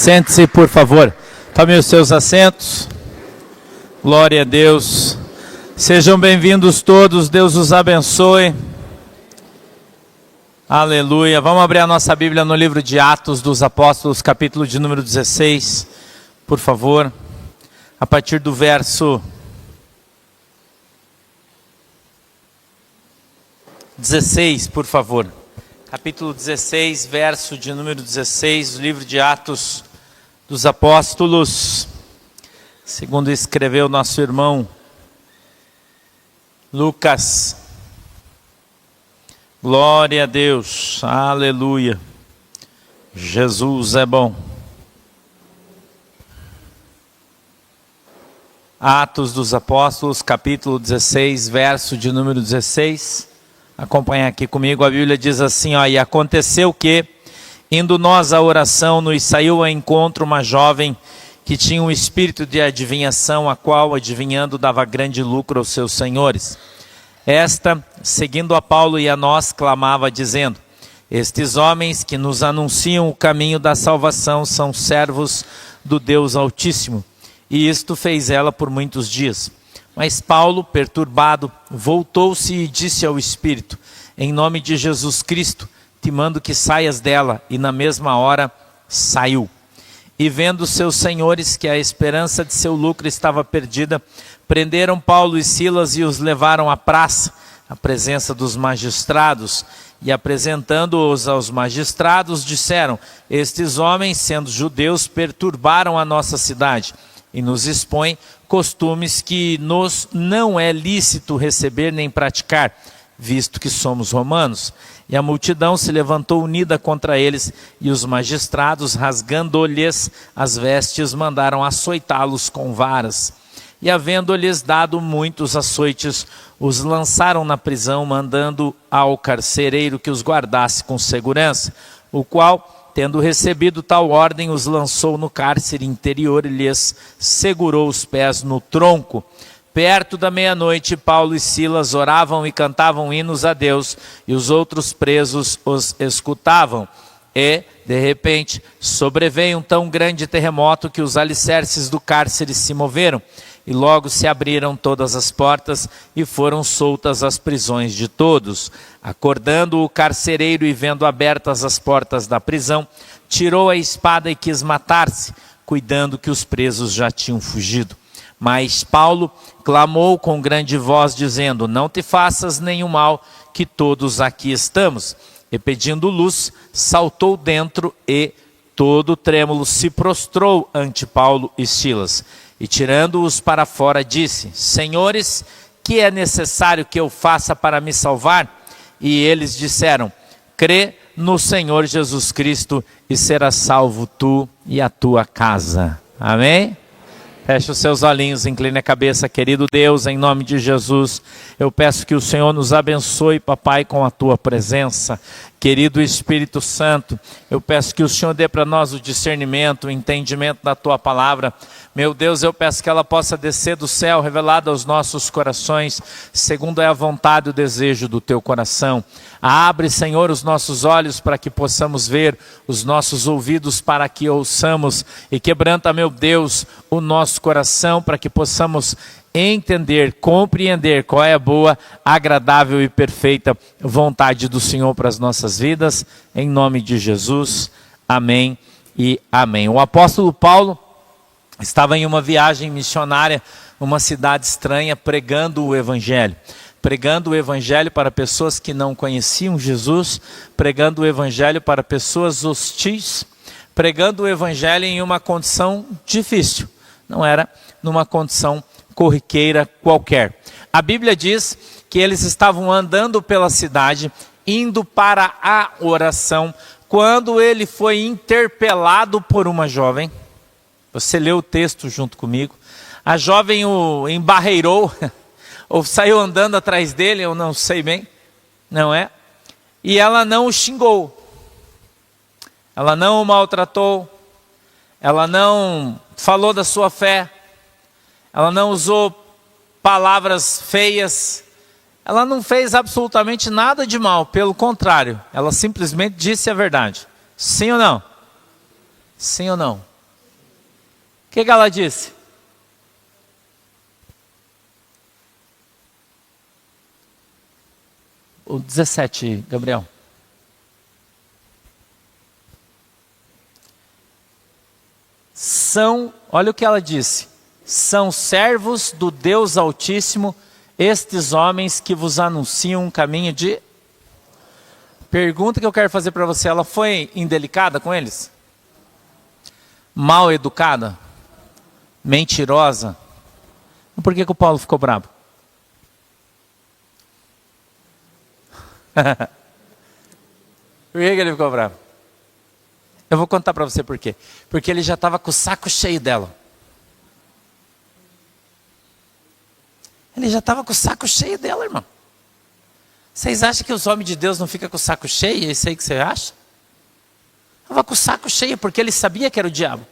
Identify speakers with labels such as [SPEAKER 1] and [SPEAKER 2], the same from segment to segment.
[SPEAKER 1] Sente-se, por favor. Tomem os seus assentos. Glória a Deus. Sejam bem-vindos todos. Deus os abençoe. Aleluia. Vamos abrir a nossa Bíblia no livro de Atos dos Apóstolos, capítulo de número 16. Por favor. A partir do verso 16, por favor. Capítulo 16, verso de número 16, o livro de Atos dos Apóstolos, segundo escreveu nosso irmão Lucas. Glória a Deus, aleluia. Jesus é bom. Atos dos Apóstolos, capítulo 16, verso de número 16. Acompanha aqui comigo, a Bíblia diz assim, e aconteceu que, indo nós à oração, nos saiu ao encontro uma jovem que tinha um espírito de adivinhação, a qual, adivinhando, dava grande lucro aos seus senhores. Esta, seguindo a Paulo e a nós, clamava, dizendo, estes homens que nos anunciam o caminho da salvação são servos do Deus Altíssimo. E isto fez ela por muitos dias. Mas Paulo, perturbado, voltou-se e disse ao Espírito, em nome de Jesus Cristo, te mando que saias dela, e na mesma hora saiu. E vendo seus senhores que a esperança de seu lucro estava perdida, prenderam Paulo e Silas e os levaram à praça, à presença dos magistrados, e apresentando-os aos magistrados, disseram, estes homens, sendo judeus, perturbaram a nossa cidade, e nos expõem costumes que nos não é lícito receber nem praticar, visto que somos romanos. E a multidão se levantou unida contra eles, e os magistrados, rasgando-lhes as vestes, mandaram açoitá-los com varas. E havendo-lhes dado muitos açoites, os lançaram na prisão, mandando ao carcereiro que os guardasse com segurança, o qual, tendo recebido tal ordem, os lançou no cárcere interior e lhes segurou os pés no tronco. Perto da meia-noite, Paulo e Silas oravam e cantavam hinos a Deus, e os outros presos os escutavam. E, de repente, sobreveio um tão grande terremoto que os alicerces do cárcere se moveram, e logo se abriram todas as portas e foram soltas as prisões de todos. Acordando o carcereiro e vendo abertas as portas da prisão, tirou a espada e quis matar-se, cuidando que os presos já tinham fugido. Mas Paulo clamou com grande voz, dizendo, não te faças nenhum mal, que todos aqui estamos. E pedindo luz, saltou dentro e, todo trêmulo, se prostrou ante Paulo e Silas. E tirando-os para fora, disse, senhores, que é necessário que eu faça para me salvar? E eles disseram, crê no Senhor Jesus Cristo e serás salvo tu e a tua casa. Amém? Feche os seus olhinhos, incline a cabeça, querido Deus, em nome de Jesus, eu peço que o Senhor nos abençoe, papai, com a tua presença. Querido Espírito Santo, eu peço que o Senhor dê para nós o discernimento, o entendimento da tua palavra. Meu Deus, eu peço que ela possa descer do céu, revelada aos nossos corações, segundo é a vontade e o desejo do teu coração. Abre, Senhor, os nossos olhos para que possamos ver, os nossos ouvidos para que ouçamos, e quebranta, meu Deus, o nosso coração para que possamos entender, compreender qual é a boa, agradável e perfeita vontade do Senhor para as nossas vidas, em nome de Jesus, amém e amém. O apóstolo Paulo estava em uma viagem missionária, uma cidade estranha, pregando o Evangelho para pessoas que não conheciam Jesus, pregando o Evangelho para pessoas hostis, pregando o Evangelho em uma condição difícil, não era numa condição corriqueira qualquer. A Bíblia diz que eles estavam andando pela cidade, indo para a oração, quando ele foi interpelado por uma jovem. Você leu o texto junto comigo. A jovem o embarreirou, ou saiu andando atrás dele, eu não sei bem, não é? E ela não o xingou, ela não o maltratou, ela não falou da sua fé, ela não usou palavras feias, ela não fez absolutamente nada de mal, pelo contrário, ela simplesmente disse a verdade. Sim ou não? Sim ou não? que ela disse? O 17, Gabriel. Olha o que ela disse: são servos do Deus Altíssimo estes homens que vos anunciam um caminho de... Pergunta que eu quero fazer para você: ela foi indelicada com eles? Mal educada? Mentirosa? Por que o Paulo ficou bravo? Por que ele ficou bravo? Eu vou contar para você por quê. Porque ele já estava com o saco cheio dela. Ele já estava com o saco cheio dela, irmão. Vocês acham que os homens de Deus não ficam com o saco cheio? É isso aí que você acha? Estava com o saco cheio porque ele sabia que era o diabo.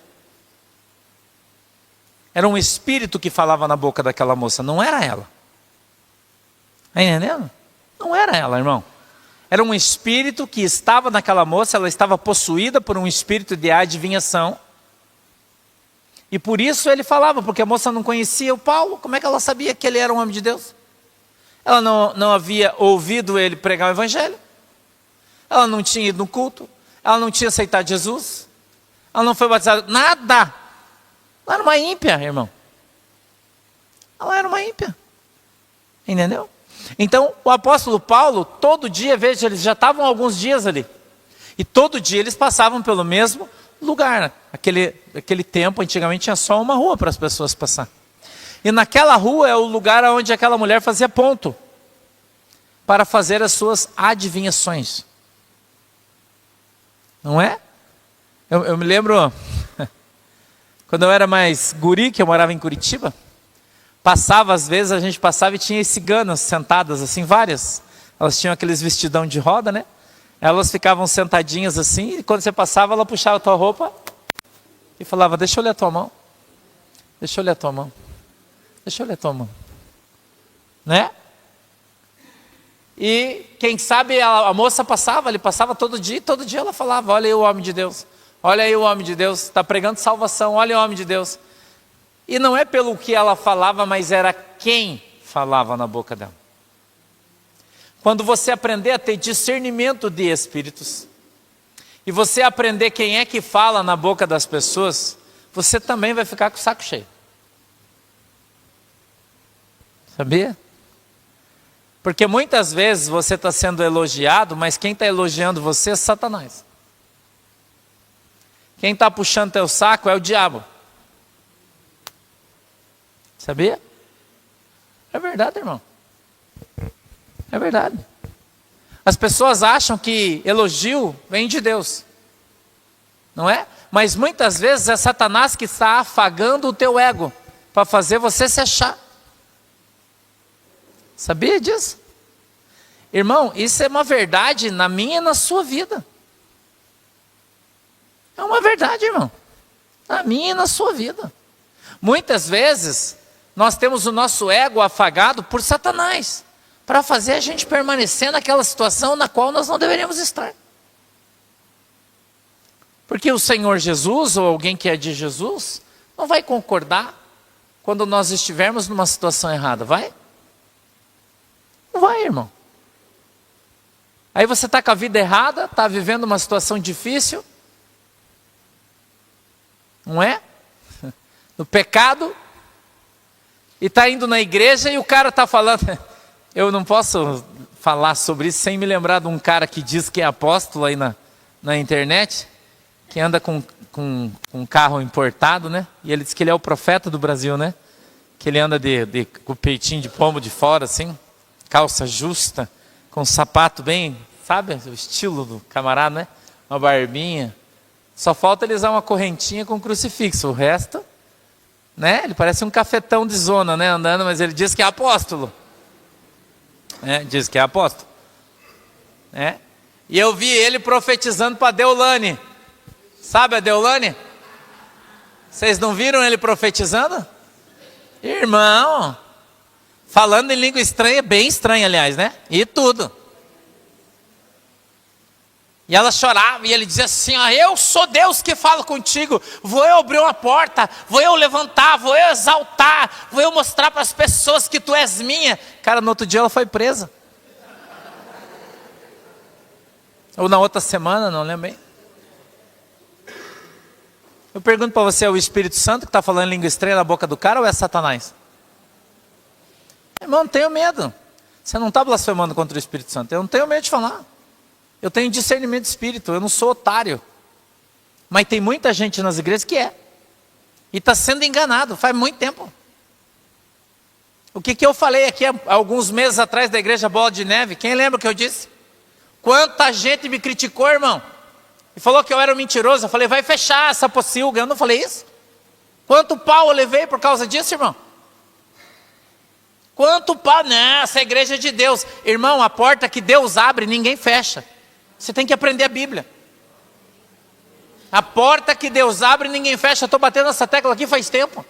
[SPEAKER 1] Era um espírito que falava na boca daquela moça, não era ela. Está entendendo? Não era ela, irmão. Era um espírito que estava naquela moça, ela estava possuída por um espírito de adivinhação. E por isso ele falava, porque a moça não conhecia o Paulo. Como é que ela sabia que ele era um homem de Deus? Ela não havia ouvido ele pregar o evangelho. Ela não tinha ido no culto. Ela não tinha aceitado Jesus. Ela não foi batizada. Nada. Ela era uma ímpia, irmão. Ela era uma ímpia. Entendeu? Então, o apóstolo Paulo, todo dia, veja, eles já estavam alguns dias ali. E todo dia eles passavam pelo mesmo lugar. Aquele tempo, antigamente, tinha só uma rua para as pessoas passar. E naquela rua é o lugar onde aquela mulher fazia ponto para fazer as suas adivinhações. Não é? Eu me lembro, quando eu era mais guri, que eu morava em Curitiba, às vezes a gente passava e tinha ciganas sentadas assim, várias. Elas tinham aqueles vestidão de roda, né? Elas ficavam sentadinhas assim, e quando você passava, ela puxava a tua roupa e falava: deixa eu olhar a tua mão. Deixa eu olhar a tua mão. Deixa eu olhar a tua mão. Né? E quem sabe a moça passava, ele passava todo dia ela falava: olha aí o homem de Deus. Olha aí o homem de Deus, está pregando salvação, olha o homem de Deus. E não é pelo que ela falava, mas era quem falava na boca dela. Quando você aprender a ter discernimento de espíritos, e você aprender quem é que fala na boca das pessoas, você também vai ficar com o saco cheio. Sabia? Porque muitas vezes você está sendo elogiado, mas quem está elogiando você é Satanás. Quem está puxando teu saco é o diabo. Sabia? É verdade, irmão. É verdade. As pessoas acham que elogio vem de Deus. Não é? Mas muitas vezes é Satanás que está afagando o teu ego para fazer você se achar. Sabia disso? Irmão, isso é uma verdade na minha e na sua vida. É uma verdade, irmão. Na minha e na sua vida. Muitas vezes nós temos o nosso ego afagado por Satanás, para fazer a gente permanecer naquela situação na qual nós não deveríamos estar. Porque o Senhor Jesus, ou alguém que é de Jesus, não vai concordar quando nós estivermos numa situação errada, vai? Não vai, irmão. Aí você está com a vida errada, está vivendo uma situação difícil, não é? No pecado, e está indo na igreja e o cara está falando... Eu não posso falar sobre isso sem me lembrar de um cara que diz que é apóstolo aí na internet, que anda com um carro importado, né? E ele diz que ele é o profeta do Brasil, né? Que ele anda com o peitinho de pombo de fora, assim, calça justa, com sapato bem, sabe? O estilo do camarada, né? Uma barbinha. Só falta ele usar uma correntinha com crucifixo. O resto, né? Ele parece um cafetão de zona, né? Andando, mas ele diz que é apóstolo. Diz que é apóstolo. E eu vi ele profetizando para Deolane. Sabe a Deolane? Vocês não viram ele profetizando? Irmão, falando em língua estranha, bem estranha, aliás, né? E tudo. E ela chorava, e ele dizia assim, ó, eu sou Deus que fala contigo, vou eu abrir uma porta, vou eu levantar, vou eu exaltar, vou eu mostrar para as pessoas que tu és minha. Cara, no outro dia ela foi presa. Ou na outra semana, não lembro bem. Eu pergunto para você, é o Espírito Santo que está falando língua estranha na boca do cara ou é Satanás? Irmão, não tenho medo. Você não está blasfemando contra o Espírito Santo. Eu não tenho medo de falar. Eu tenho discernimento de espírito, eu não sou otário. Mas tem muita gente nas igrejas que é. E está sendo enganado, faz muito tempo. O que eu falei aqui há alguns meses atrás da igreja Bola de Neve? Quem lembra o que eu disse? Quanta gente me criticou, irmão. E falou que eu era um mentiroso. Eu falei, vai fechar essa pocilga. Eu não falei isso? Quanto pau eu levei por causa disso, irmão? Quanto pau? Não, essa igreja é de Deus. Irmão, a porta que Deus abre, ninguém fecha. Você tem que aprender a Bíblia. A porta que Deus abre, ninguém fecha. Eu estou batendo essa tecla aqui faz tempo.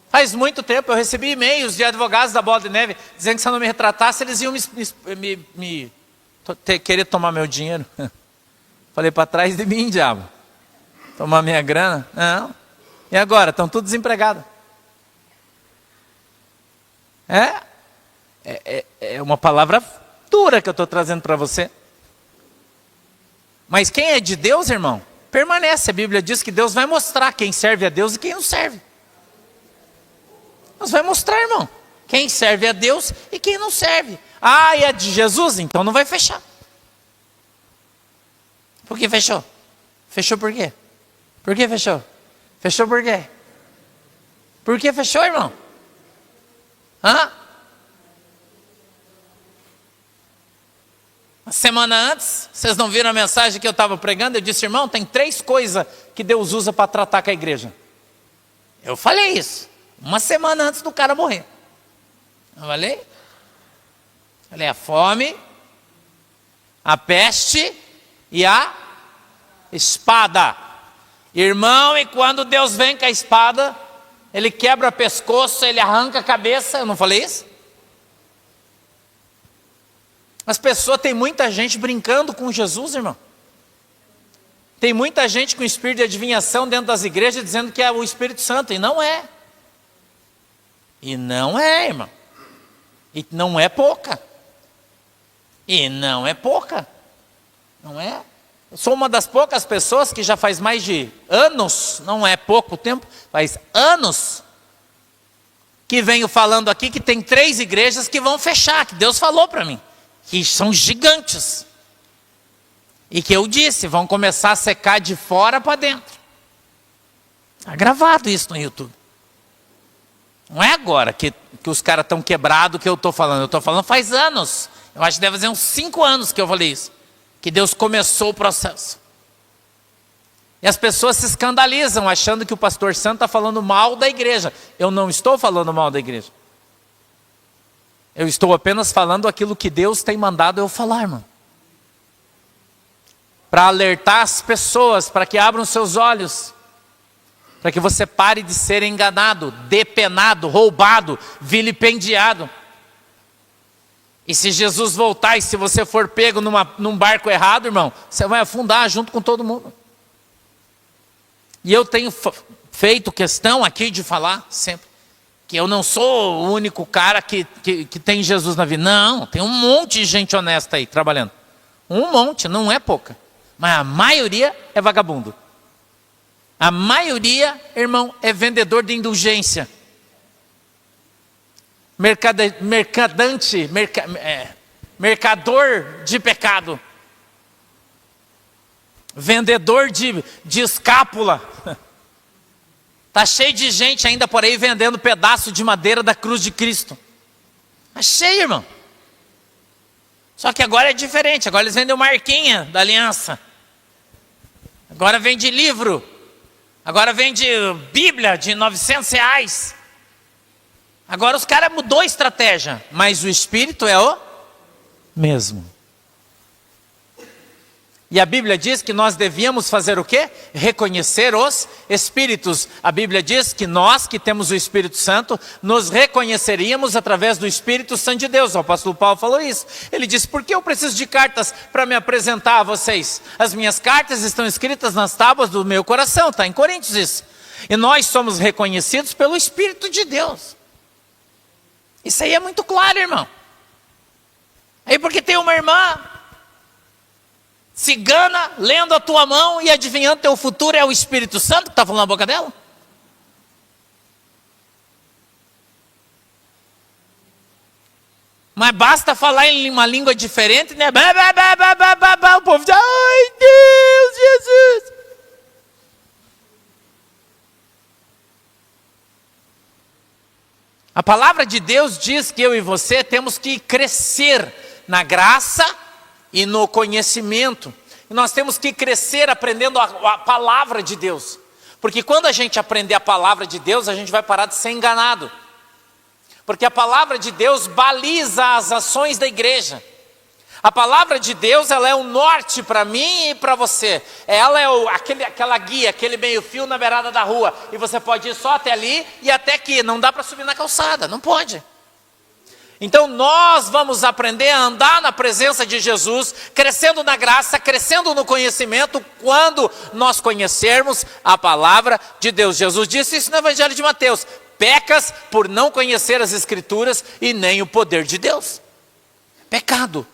[SPEAKER 1] Faz muito tempo. Eu recebi e-mails de advogados da Bola de Neve dizendo que se eu não me retratasse, eles iam querer tomar meu dinheiro. Falei, para trás de mim, diabo. Tomar minha grana? Não. E agora? Estão todos desempregados. É uma palavra dura que eu estou trazendo para você. Mas quem é de Deus, irmão, permanece. A Bíblia diz que Deus vai mostrar quem serve a Deus e quem não serve. Deus vai mostrar, irmão, quem serve a Deus e quem não serve. Ah, e é de Jesus? Então não vai fechar. Por que fechou? Fechou por quê? Por que fechou? Fechou por quê? Por que fechou, irmão? Hã? Uma semana antes, vocês não viram a mensagem que eu estava pregando? Eu disse, irmão, tem 3 coisas que Deus usa para tratar com a igreja. Eu falei isso, uma semana antes do cara morrer. Eu falei? Falei, a fome, a peste e a espada. Irmão, e quando Deus vem com a espada, Ele quebra o pescoço, Ele arranca a cabeça. Eu não falei isso? As pessoas, tem muita gente brincando com Jesus, irmão. Tem muita gente com espírito de adivinhação dentro das igrejas dizendo que é o Espírito Santo, e não é. E não é, irmão. E não é pouca. E não é pouca. Não é. Eu sou uma das poucas pessoas que já faz mais de anos, não é pouco tempo, faz anos, que venho falando aqui que tem 3 igrejas que vão fechar, que Deus falou para mim. Que são gigantes. E que eu disse, vão começar a secar de fora para dentro. Está gravado isso no YouTube. Não é agora que os caras estão quebrados que eu estou falando. Eu estou falando faz anos. Eu acho que deve fazer uns 5 anos que eu falei isso. Que Deus começou o processo. E as pessoas se escandalizam achando que o pastor Santo está falando mal da igreja. Eu não estou falando mal da igreja. Eu estou apenas falando aquilo que Deus tem mandado eu falar, irmão. Para alertar as pessoas, para que abram seus olhos. Para que você pare de ser enganado, depenado, roubado, vilipendiado. E se Jesus voltar e se você for pego num barco errado, irmão, você vai afundar junto com todo mundo. E eu tenho feito questão aqui de falar sempre. Que eu não sou o único cara que tem Jesus na vida. Não, tem um monte de gente honesta aí trabalhando. Um monte, não é pouca. Mas a maioria é vagabundo. A maioria, irmão, é vendedor de indulgência. Mercador de pecado. Vendedor de escápula. Está cheio de gente ainda por aí vendendo pedaço de madeira da cruz de Cristo. Está cheio, irmão. Só que agora é diferente. Agora eles vendem marquinha da aliança. Agora vende livro. Agora vende Bíblia de R$900. Agora os caras mudou a estratégia. Mas o Espírito é o mesmo. E a Bíblia diz que nós devíamos fazer o quê? Reconhecer os Espíritos. A Bíblia diz que nós que temos o Espírito Santo, nos reconheceríamos através do Espírito Santo de Deus. O apóstolo Paulo falou isso. Ele disse, por que eu preciso de cartas para me apresentar a vocês? As minhas cartas estão escritas nas tábuas do meu coração. Está em Coríntios isso. E nós somos reconhecidos pelo Espírito de Deus. Isso aí é muito claro, irmão. Aí porque tem uma irmã cigana lendo a tua mão e adivinhando teu futuro, é o Espírito Santo que está falando na boca dela? Mas basta falar em uma língua diferente, né? O povo diz, ai Deus, Jesus. A palavra de Deus diz que eu e você temos que crescer na graça e no conhecimento. E nós temos que crescer aprendendo a palavra de Deus. Porque quando a gente aprender a palavra de Deus, a gente vai parar de ser enganado. Porque a palavra de Deus baliza as ações da igreja. A palavra de Deus, ela é o norte para mim e para você. Ela é aquela guia, aquele meio fio na beirada da rua. E você pode ir só até ali e até aqui. Não dá para subir na calçada, não pode. Então nós vamos aprender a andar na presença de Jesus, crescendo na graça, crescendo no conhecimento, quando nós conhecermos a palavra de Deus. Jesus disse isso no Evangelho de Mateus: pecas por não conhecer as Escrituras e nem o poder de Deus. Pecado.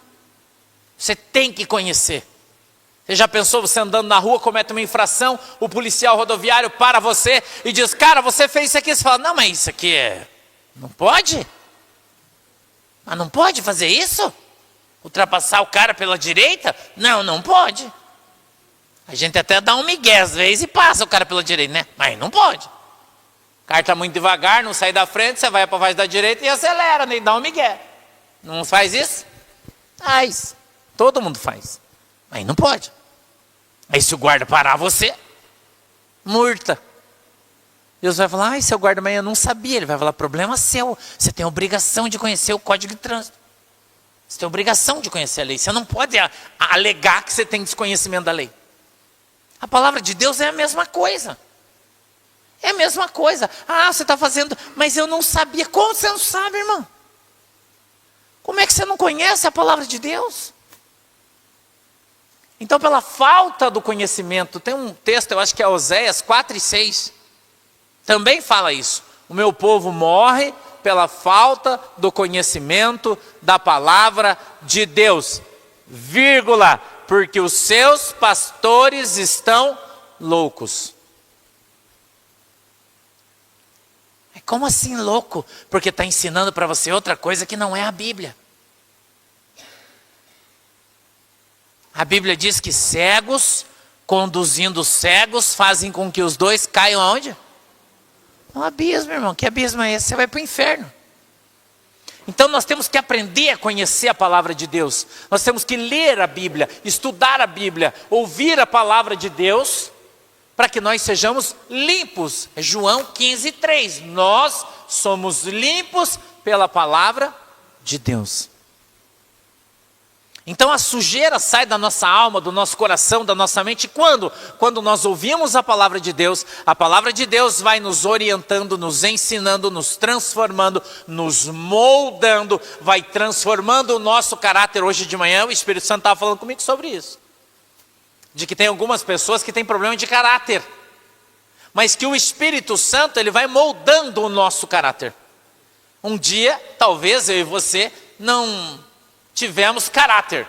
[SPEAKER 1] Você tem que conhecer. Você já pensou, você andando na rua, comete uma infração, o policial rodoviário para você e diz, cara, você fez isso aqui. Você fala, não, mas isso aqui não pode? Mas não pode fazer isso? Ultrapassar o cara pela direita? Não, não pode. A gente até dá um migué às vezes e passa o cara pela direita, né? Mas não pode. O cara está muito devagar, não sai da frente, você vai para a faixa da direita e acelera, nem dá um migué. Não faz isso? Faz. Todo mundo faz. Mas não pode. Aí se o guarda parar você, multa. Deus vai falar, ai, seu guarda, mas eu não sabia. Ele vai falar, problema seu. Você tem obrigação de conhecer o Código de Trânsito. Você tem obrigação de conhecer a lei. Você não pode alegar que você tem desconhecimento da lei. A palavra de Deus é a mesma coisa. É a mesma coisa. Ah, você está fazendo, mas eu não sabia. Como você não sabe, irmão? Como é que você não conhece a palavra de Deus? Então, pela falta do conhecimento, tem um texto, eu acho que é Oséias 4:6, também fala isso. O meu povo morre pela falta do conhecimento da palavra de Deus, vírgula, porque os seus pastores estão loucos. Como assim louco? Porque está ensinando para você outra coisa que não é a Bíblia. A Bíblia diz que cegos, conduzindo cegos, fazem com que os dois caiam aonde? No abismo, irmão. Que abismo é esse? Você vai para o inferno. Então nós temos que aprender a conhecer a palavra de Deus. Nós temos que ler a Bíblia, estudar a Bíblia, ouvir a palavra de Deus, para que nós sejamos limpos. É João 15:3. Nós somos limpos pela palavra de Deus. Então a sujeira sai da nossa alma, do nosso coração, da nossa mente. Quando? Quando nós ouvimos a palavra de Deus vai nos orientando, nos ensinando, nos transformando, nos moldando, vai transformando o nosso caráter. Hoje de manhã o Espírito Santo estava falando comigo sobre isso. De que tem algumas pessoas que têm problema de caráter. Mas que o Espírito Santo, ele vai moldando o nosso caráter. Um dia, talvez eu e você não tivemos caráter.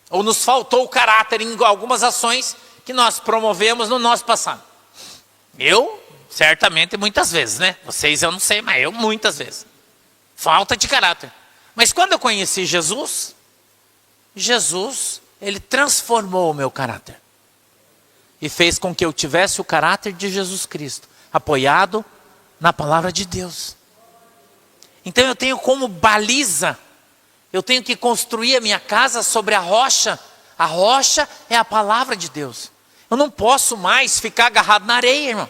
[SPEAKER 1] Ou nos faltou caráter em algumas ações que nós promovemos no nosso passado. Eu, certamente, muitas vezes, né? Vocês eu não sei, mas eu muitas vezes. Falta de caráter. Mas quando eu conheci Jesus, ele transformou o meu caráter. E fez com que eu tivesse o caráter de Jesus Cristo, apoiado na palavra de Deus. Então eu tenho como baliza, eu tenho que construir a minha casa sobre a rocha. A rocha é a palavra de Deus. Eu não posso mais ficar agarrado na areia, irmão.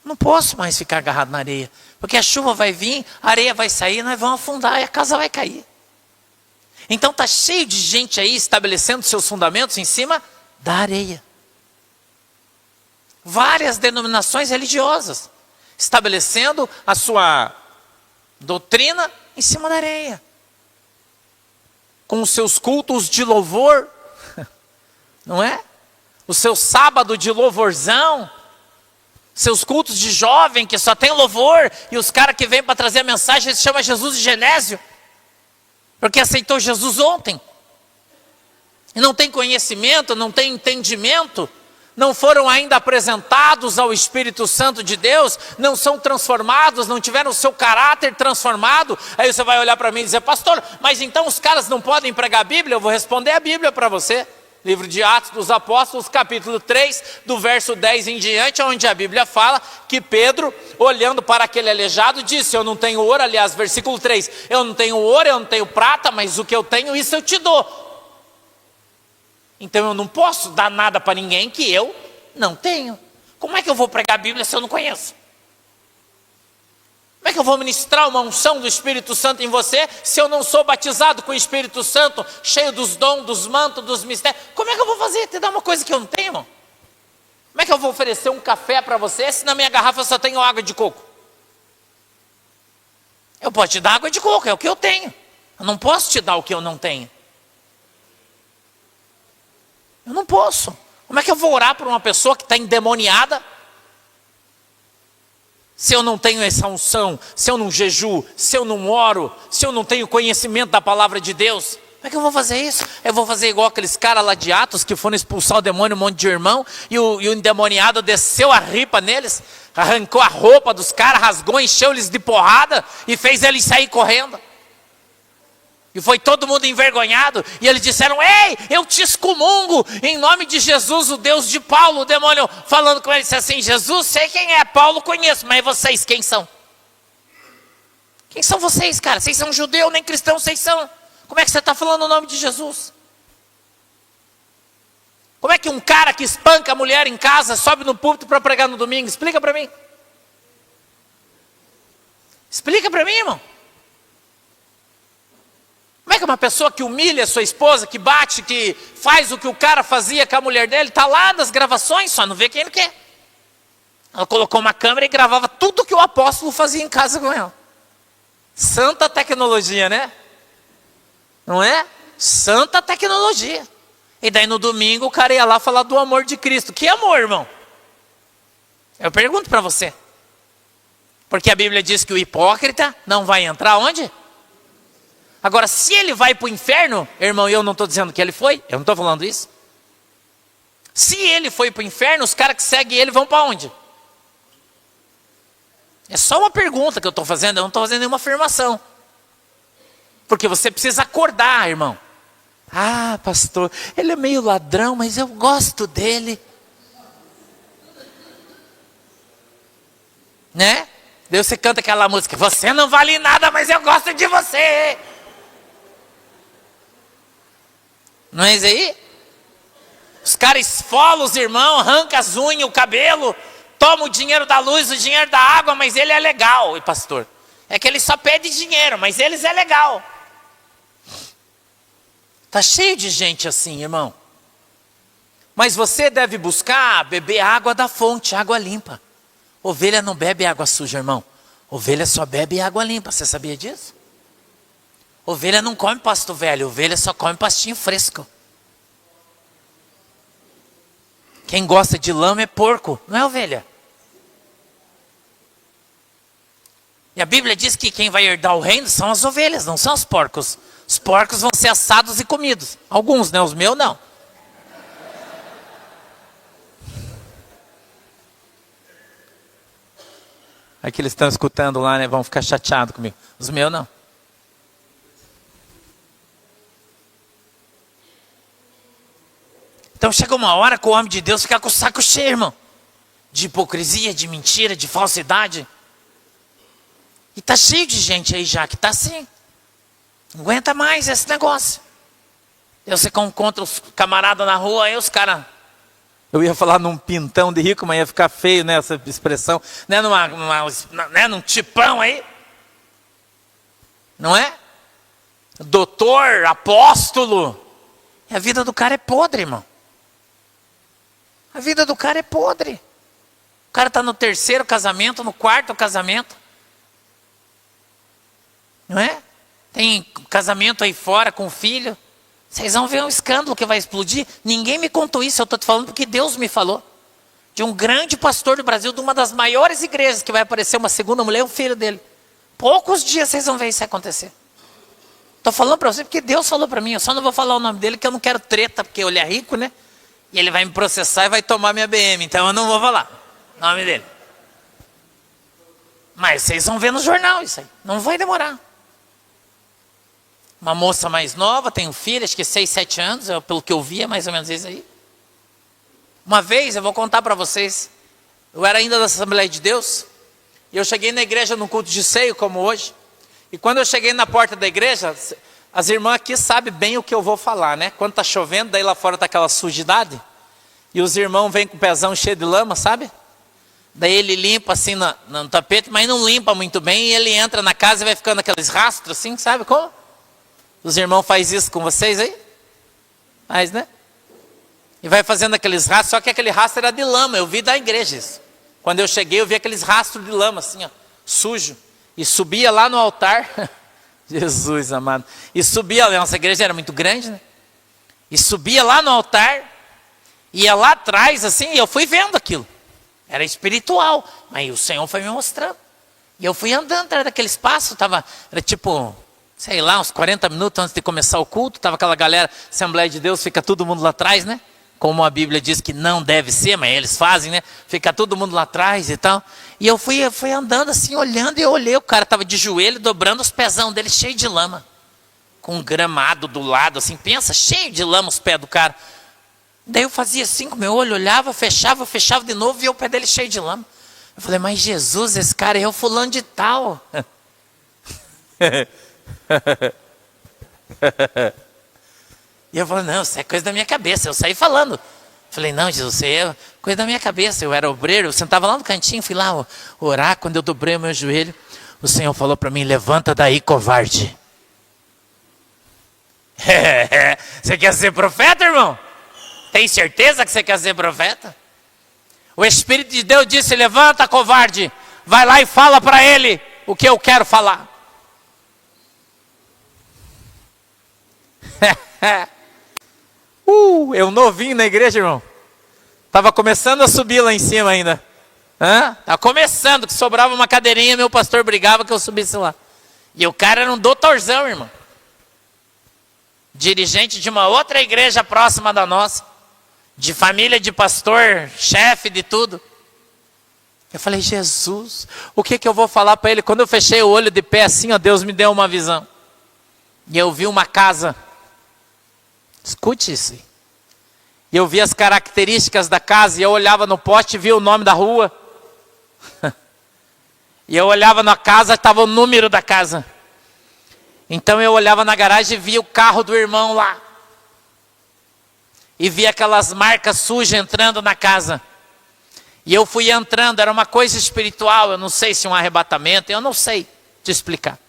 [SPEAKER 1] Não posso mais ficar agarrado na areia. Porque a chuva vai vir, a areia vai sair, nós vamos afundar e a casa vai cair. Então está cheio de gente aí estabelecendo seus fundamentos em cima da areia. Várias denominações religiosas estabelecendo a sua doutrina em cima da areia. Com os seus cultos de louvor, não é? O seu sábado de louvorzão, seus cultos de jovem que só tem louvor, e os caras que vêm para trazer a mensagem, eles chamam Jesus de Genésio, porque aceitou Jesus ontem. E não tem conhecimento, não tem entendimento, não foram ainda apresentados ao Espírito Santo de Deus, não são transformados, não tiveram o seu caráter transformado. Aí você vai olhar para mim e dizer: pastor, mas então os caras não podem pregar a Bíblia? Eu vou responder a Bíblia para você. Livro de Atos dos Apóstolos, capítulo 3, do verso 10 em diante, onde a Bíblia fala que Pedro, olhando para aquele aleijado, disse: eu não tenho ouro, aliás, versículo 3, eu não tenho ouro, eu não tenho prata, mas o que eu tenho, isso eu te dou. Então eu não posso dar nada para ninguém que eu não tenho. Como é que eu vou pregar a Bíblia se eu não conheço? Como é que eu vou ministrar uma unção do Espírito Santo em você se eu não sou batizado com o Espírito Santo, cheio dos dons, dos mantos, dos mistérios? Como é que eu vou fazer? Te dar uma coisa que eu não tenho, irmão? Como é que eu vou oferecer um café para você se na minha garrafa só tenho água de coco? Eu posso te dar água de coco, é o que eu tenho. Eu não posso te dar o que eu não tenho. Eu não posso. Como é que eu vou orar por uma pessoa que está endemoniada se eu não tenho essa unção, se eu não jejuo, se eu não oro, se eu não tenho conhecimento da palavra de Deus? Como é que eu vou fazer isso? Eu vou fazer igual aqueles caras lá de Atos que foram expulsar o demônio, um monte de irmão, e o endemoniado desceu a ripa neles, arrancou a roupa dos caras, rasgou, encheu-lhes de porrada e fez eles sair correndo. E foi todo mundo envergonhado, e eles disseram: ei, eu te excomungo em nome de Jesus, o Deus de Paulo. O demônio falando com ele disse assim: Jesus, sei quem é, Paulo conheço, mas vocês quem são? Quem são vocês, cara? Vocês são judeu, nem cristão vocês são. Como é que você está falando o nome de Jesus? Como é que um cara que espanca a mulher em casa sobe no púlpito para pregar no domingo? Explica para mim. Explica para mim, irmão. Como é que uma pessoa que humilha a sua esposa, que bate, que faz o que o cara fazia com a mulher dele, está lá nas gravações, só não vê quem ele quer. Ela colocou uma câmera e gravava tudo que o apóstolo fazia em casa com ela. Santa tecnologia, né? Não é? Santa tecnologia. E daí no domingo o cara ia lá falar do amor de Cristo. Que amor, irmão? Eu pergunto para você. Porque a Bíblia diz que o hipócrita não vai entrar onde? Agora, se ele vai para o inferno, irmão, eu não estou dizendo que ele foi, eu não estou falando isso. Se ele foi para o inferno, os caras que seguem ele vão para onde? É só uma pergunta que eu estou fazendo, eu não estou fazendo nenhuma afirmação. Porque você precisa acordar, irmão. Ah, pastor, ele é meio ladrão, mas eu gosto dele. Né? Daí você canta aquela música: você não vale nada, mas eu gosto de você. Não é isso aí? Os caras esfolam os irmãos, arrancam as unhas, o cabelo, tomam o dinheiro da luz, o dinheiro da água, mas ele é legal. E pastor, é que ele só pede dinheiro, mas eles é legal. Está cheio de gente assim, irmão. Mas você deve buscar beber água da fonte, água limpa. Ovelha não bebe água suja, irmão. Ovelha só bebe água limpa, você sabia disso? Ovelha não come pasto velho, ovelha só come pastinho fresco. Quem gosta de lama é porco, não é ovelha. E a Bíblia diz que quem vai herdar o reino são as ovelhas, não são os porcos. Os porcos vão ser assados e comidos. Alguns, né? Os meus não. Aí que eles estão escutando lá, né? Vão ficar chateados comigo. Os meus não. Então chega uma hora que o homem de Deus fica com o saco cheio, irmão. De hipocrisia, de mentira, de falsidade. E está cheio de gente aí já que está assim. Não aguenta mais esse negócio. Aí você encontra os camaradas na rua, aí os caras... Eu ia falar num pintão de rico, mas ia ficar feio, né, essa expressão. Né, num tipão aí. Não é? doutor, apóstolo. E a vida do cara é podre, irmão. A vida do cara é podre. O cara está no 3º casamento, no 4º casamento. Não é? Tem casamento aí fora com filho. Vocês vão ver um escândalo que vai explodir. Ninguém me contou isso, eu estou te falando porque Deus me falou. De um grande pastor do Brasil, de uma das maiores igrejas, que vai aparecer uma segunda mulher e um filho dele. Poucos dias vocês vão ver isso acontecer. Estou falando para você porque Deus falou para mim. Eu só não vou falar o nome dele, que eu não quero treta, porque ele é rico, né? E ele vai me processar e vai tomar minha BM. Então eu não vou falar o nome dele. Mas vocês vão ver no jornal isso aí. Não vai demorar. Uma moça mais nova, tem um filho, acho que 6, 7 anos, pelo que eu vi, é mais ou menos isso aí. Uma vez, eu vou contar para vocês, eu era ainda da Assembleia de Deus, e eu cheguei na igreja num culto de ceio, como hoje, e quando eu cheguei na porta da igreja, as irmãs aqui sabem bem o que eu vou falar, né? Quando está chovendo, daí lá fora está aquela sujidade, e os irmãos vêm com o pezão cheio de lama, sabe? Daí ele limpa assim no tapete, mas não limpa muito bem, e ele entra na casa e vai ficando aqueles rastros assim, sabe como? Os irmãos fazem isso com vocês aí? Faz, né? E vai fazendo aqueles rastros, só que aquele rastro era de lama, eu vi da igreja isso. Quando eu cheguei, eu vi aqueles rastros de lama, assim, ó, sujo. E subia lá no altar, Jesus amado. E subia, a nossa igreja era muito grande, né? E subia lá no altar, ia lá atrás, assim, e eu fui vendo aquilo. Era espiritual, mas o Senhor foi me mostrando. E eu fui andando atrás daquele espaço, era tipo, sei lá, uns 40 minutos antes de começar o culto, estava aquela galera, Assembleia de Deus, fica todo mundo lá atrás, né? Como a Bíblia diz que não deve ser, mas eles fazem, né? Fica todo mundo lá atrás e tal. E eu fui andando assim, olhando, e eu olhei, o cara estava de joelho, dobrando os pezão dele, cheio de lama. Com um gramado do lado, assim, pensa, cheio de lama os pés do cara. Daí eu fazia assim com o meu olho, olhava, fechava de novo, e o pé dele cheio de lama. Eu falei, mas Jesus, esse cara é o fulano de tal. E eu falei, não, isso é coisa da minha cabeça. Eu saí falando. Falei, não, Jesus, isso é coisa da minha cabeça. Eu era obreiro, eu sentava lá no cantinho, fui lá orar. Quando eu dobrei o meu joelho, o Senhor falou para mim, levanta daí, covarde. Você quer ser profeta, irmão? Tem certeza que você quer ser profeta? O Espírito de Deus disse, levanta, covarde. Vai lá e fala para ele o que eu quero falar. Eu novinho na igreja, irmão. Estava começando a subir lá em cima ainda. Estava começando, que sobrava uma cadeirinha, meu pastor brigava que eu subisse lá. E o cara era um doutorzão, irmão. Dirigente de uma outra igreja próxima da nossa. De família de pastor, chefe de tudo. Eu falei, Jesus, o que eu vou falar para ele? Quando eu fechei o olho de pé assim, ó, Deus me deu uma visão. E eu vi uma casa. Escute isso. E eu vi as características da casa, e eu olhava no poste e via o nome da rua. E eu olhava na casa, estava o número da casa. Então eu olhava na garagem e via o carro do irmão lá. E via aquelas marcas sujas entrando na casa. E eu fui entrando, era uma coisa espiritual, eu não sei se um arrebatamento, eu não sei te explicar.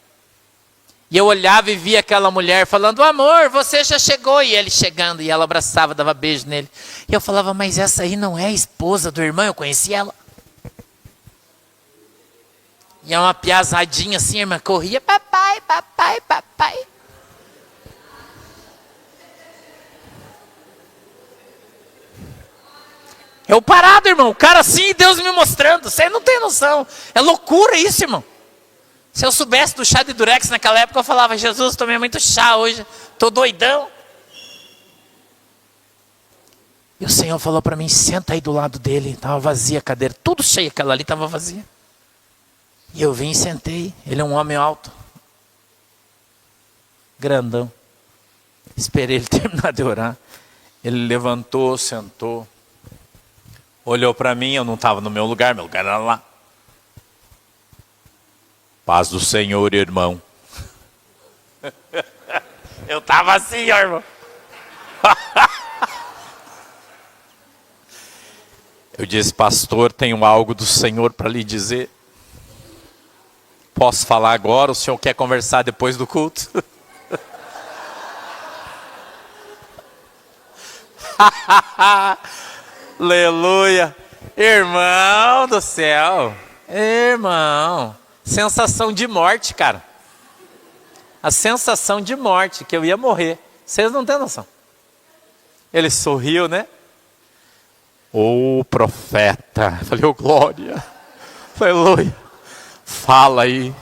[SPEAKER 1] E eu olhava e via aquela mulher falando, amor, você já chegou. E ele chegando, e ela abraçava, dava beijo nele. E eu falava, mas essa aí não é a esposa do irmão, eu conheci ela. E é uma piazadinha assim, a irmã corria, papai, papai, papai. Eu parado, irmão, o cara assim, Deus me mostrando, você não tem noção. É loucura isso, irmão. Se eu soubesse do chá de durex naquela época, eu falava, Jesus, tomei muito chá hoje, estou doidão. E o Senhor falou para mim, senta aí do lado dele, estava vazia a cadeira, tudo cheio, aquela ali estava vazia. E eu vim e sentei, ele é um homem alto, grandão. Esperei ele terminar de orar, ele levantou, sentou, olhou para mim, eu não estava no meu lugar era lá. Paz do Senhor, irmão. Eu estava assim, ó, irmão. Eu disse, pastor, tenho algo do Senhor para lhe dizer. Posso falar agora? O senhor quer conversar depois do culto? Aleluia. Irmão do céu. Irmão. Sensação de morte, cara. A sensação de morte, que eu ia morrer. Vocês não têm noção. Ele sorriu, né? Ô profeta. Falei, ô glória. Aleluia. Fala aí.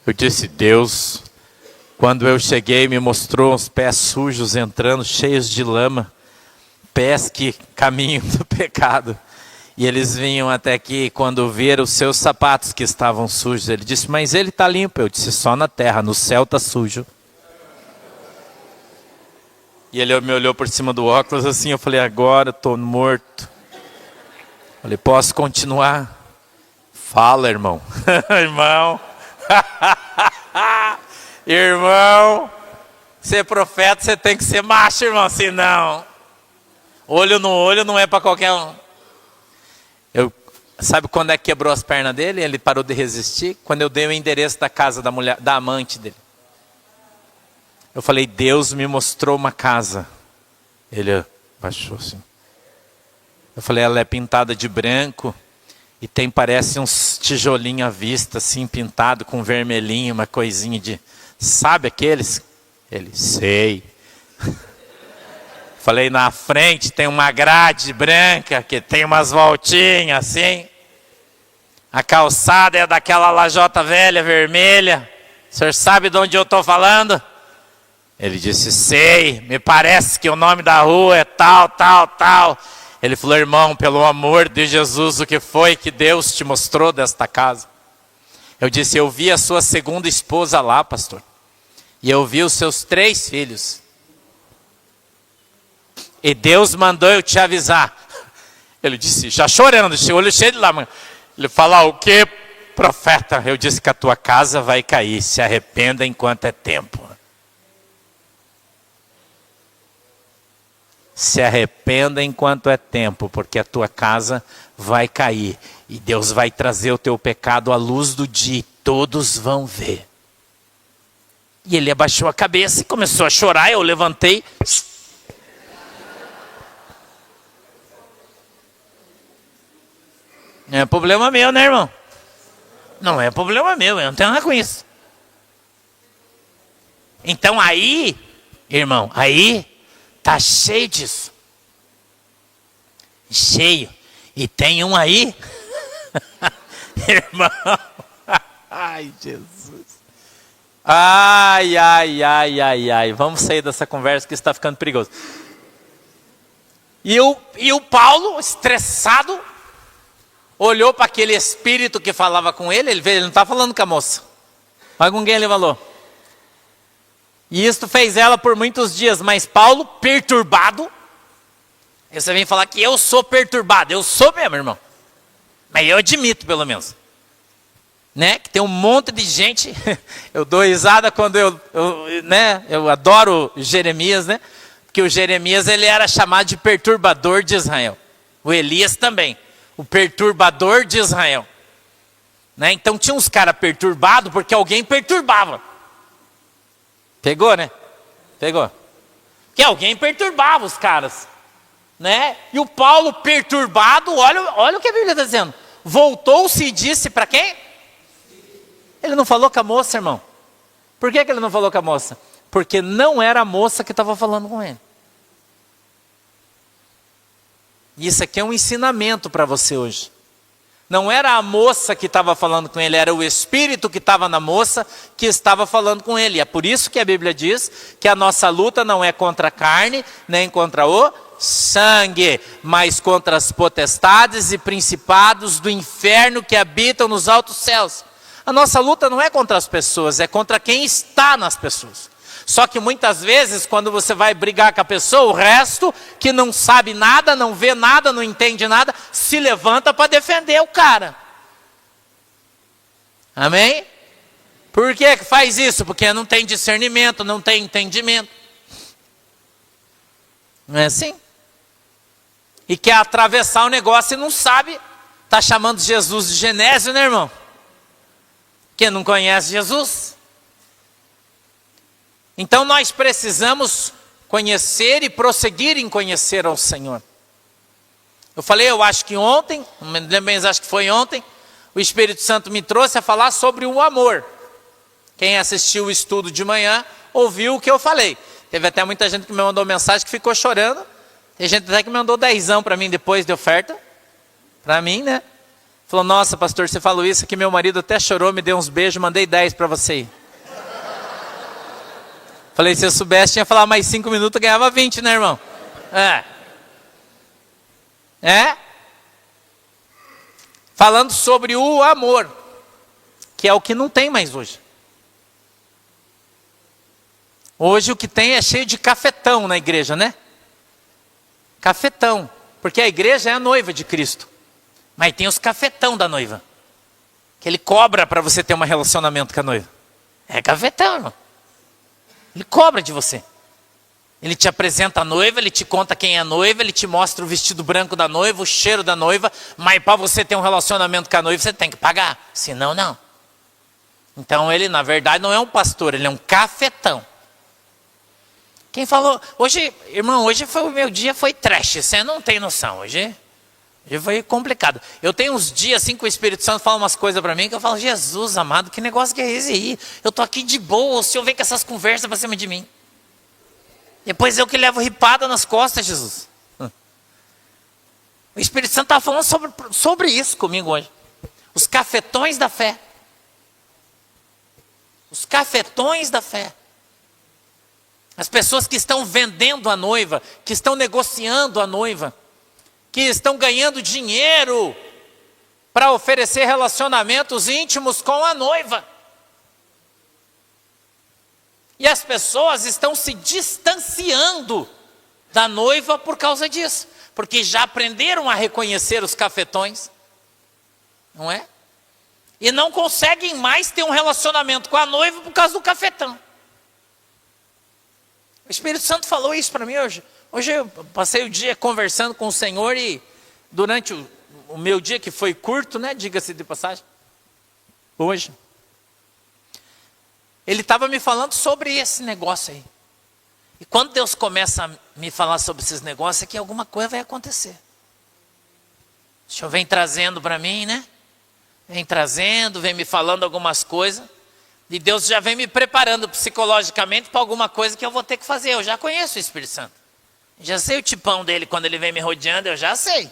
[SPEAKER 1] Eu disse, Deus, quando eu cheguei, me mostrou uns pés sujos entrando, cheios de lama. Pés que caminham do pecado. E eles vinham até aqui, quando viram os seus sapatos que estavam sujos. Ele disse, mas ele está limpo. Eu disse, só na terra, no céu está sujo. E ele me olhou por cima do óculos assim, eu falei, agora estou morto. Falei, posso continuar? Fala, irmão. Irmão. Irmão. Ser profeta, você tem que ser macho, irmão, senão. Olho no olho não é para qualquer um. Sabe quando é que quebrou as pernas dele? Ele parou de resistir? Quando eu dei o endereço da casa da mulher, da amante dele. Eu falei, Deus me mostrou uma casa. Ele baixou assim. Eu falei, ela é pintada de branco e tem, parece uns tijolinhos à vista, assim, pintado com vermelhinho, uma coisinha de... Sabe aqueles? Ele, sei. Falei, na frente tem uma grade branca que tem umas voltinhas assim. A calçada é daquela lajota velha, vermelha. O senhor sabe de onde eu estou falando? Ele disse, sei, me parece que o nome da rua é tal, tal, tal. Ele falou, irmão, pelo amor de Jesus, o que foi que Deus te mostrou desta casa? Eu disse, eu vi a sua segunda esposa lá, pastor. E eu vi os seus 3 filhos. E Deus mandou eu te avisar. Ele disse, já chorando, o olho cheio de lágrimas. Ele falou, o que, profeta? Eu disse que a tua casa vai cair, se arrependa enquanto é tempo. Se arrependa enquanto é tempo, porque a tua casa vai cair. E Deus vai trazer o teu pecado à luz do dia, e todos vão ver. E ele abaixou a cabeça e começou a chorar, eu levantei... Não é problema meu, né, irmão? Não é problema meu, eu não tenho nada com isso. Então aí, irmão, aí tá cheio disso. Cheio. E tem um aí, irmão. Ai, Jesus. Ai, ai, ai, ai, ai. Vamos sair dessa conversa que está ficando perigoso. E o Paulo, estressado, olhou para aquele espírito que falava com ele, ele não está falando com a moça. Olha com quem ele falou. E isto fez ela por muitos dias, mas Paulo, perturbado, você vem falar que eu sou perturbado, eu sou mesmo, irmão. Mas eu admito, pelo menos. Né? Que tem um monte de gente, eu dou risada quando eu adoro Jeremias, né? Porque o Jeremias, ele era chamado de perturbador de Israel. O Elias também. O perturbador de Israel. Né? Então tinha uns caras perturbados porque alguém perturbava. Pegou, né? Pegou. Porque alguém perturbava os caras. Né? E o Paulo perturbado, olha o que a Bíblia está dizendo. Voltou-se e disse para quem? Ele não falou com a moça, irmão. Por que ele não falou com a moça? Porque não era a moça que estava falando com ele. Isso aqui é um ensinamento para você hoje. Não era a moça que estava falando com ele, era o espírito que estava na moça que estava falando com ele. É por isso que a Bíblia diz que a nossa luta não é contra a carne, nem contra o sangue, mas contra as potestades e principados do inferno que habitam nos altos céus. A nossa luta não é contra as pessoas, é contra quem está nas pessoas. Só que muitas vezes, quando você vai brigar com a pessoa, o resto, que não sabe nada, não vê nada, não entende nada, se levanta para defender o cara. Amém? Por que faz isso? Porque não tem discernimento, não tem entendimento. Não é assim? E quer atravessar o negócio e não sabe, está chamando Jesus de Genésio, né, irmão? Quem não conhece Jesus? Então nós precisamos conhecer e prosseguir em conhecer ao Senhor. Eu falei, eu acho que ontem, não me lembro bem, acho que foi ontem, o Espírito Santo me trouxe a falar sobre o amor. Quem assistiu o estudo de manhã, ouviu o que eu falei. Teve até muita gente que me mandou mensagem que ficou chorando. Tem gente até que me mandou 10 para mim depois de oferta. Para mim, né? Falou, nossa, pastor, você falou isso, que meu marido até chorou, me deu uns beijos, mandei 10 para você. Falei, se eu soubesse, tinha falado mais 5 minutos, eu ganhava 20, né, irmão? Falando sobre o amor, que é o que não tem mais hoje. Hoje o que tem é cheio de cafetão na igreja, né? Cafetão, porque a igreja é a noiva de Cristo. Mas tem os cafetão da noiva, que ele cobra para você ter um relacionamento com a noiva. É cafetão, irmão. Ele cobra de você. Ele te apresenta a noiva, ele te conta quem é a noiva, ele te mostra o vestido branco da noiva, o cheiro da noiva, mas para você ter um relacionamento com a noiva, você tem que pagar, senão não. Então ele, na verdade, não é um pastor, ele é um cafetão. Quem falou, hoje, irmão, hoje foi o meu dia, foi trash, você não tem noção, hoje foi complicado. Eu tenho uns dias assim que o Espírito Santo fala umas coisas para mim, que eu falo, Jesus amado, que negócio que é esse aí? Eu tô aqui de boa, o Senhor vem com essas conversas para cima de mim. Depois eu que levo ripada nas costas, Jesus. O Espírito Santo está falando sobre isso comigo hoje. Os cafetões da fé. Os cafetões da fé. As pessoas que estão vendendo a noiva, que estão negociando a noiva, que estão ganhando dinheiro para oferecer relacionamentos íntimos com a noiva. E as pessoas estão se distanciando da noiva por causa disso. Porque já aprenderam a reconhecer os cafetões. Não é? E não conseguem mais ter um relacionamento com a noiva por causa do cafetão. O Espírito Santo falou isso para mim hoje. Hoje eu passei o dia conversando com o Senhor e durante o meu dia, que foi curto, né? Diga-se de passagem. Hoje. Ele estava me falando sobre esse negócio aí. E quando Deus começa a me falar sobre esses negócios, é que alguma coisa vai acontecer. O Senhor vem trazendo para mim, né? Vem trazendo, vem me falando algumas coisas. E Deus já vem me preparando psicologicamente para alguma coisa que eu vou ter que fazer. Eu já conheço o Espírito Santo. Já sei o tipão dele quando ele vem me rodeando, eu já sei.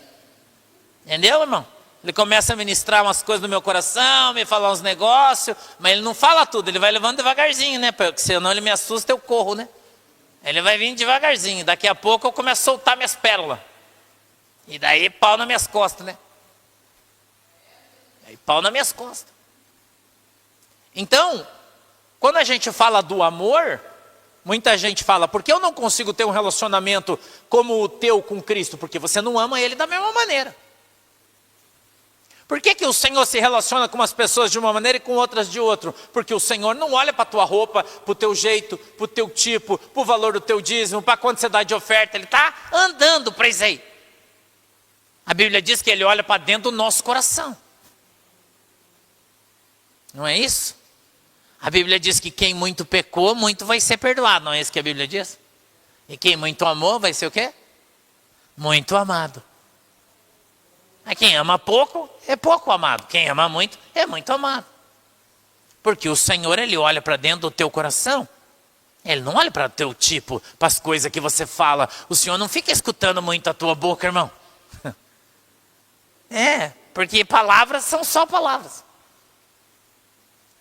[SPEAKER 1] Entendeu, irmão? Ele começa a ministrar umas coisas no meu coração, me falar uns negócios, mas ele não fala tudo, ele vai levando devagarzinho, né? Porque senão ele me assusta, eu corro, né? Ele vai vindo devagarzinho, daqui a pouco eu começo a soltar minhas pérolas. E daí pau nas minhas costas, né? Aí pau nas minhas costas. Então, quando a gente fala do amor, muita gente fala, por que eu não consigo ter um relacionamento como o teu com Cristo? Porque você não ama ele da mesma maneira. Por que o Senhor se relaciona com umas pessoas de uma maneira e com outras de outra? Porque o Senhor não olha para a tua roupa, para o teu jeito, para o teu tipo, para o valor do teu dízimo, para quanto você dá de oferta. Ele está andando para isso aí. A Bíblia diz que ele olha para dentro do nosso coração. Não é isso? A Bíblia diz que quem muito pecou, muito vai ser perdoado. Não é isso que a Bíblia diz? E quem muito amou, vai ser o quê? Muito amado. Mas quem ama pouco, é pouco amado. Quem ama muito, é muito amado. Porque o Senhor, ele olha para dentro do teu coração. Ele não olha para o teu tipo, para as coisas que você fala. O Senhor não fica escutando muito a tua boca, irmão. Porque palavras são só palavras.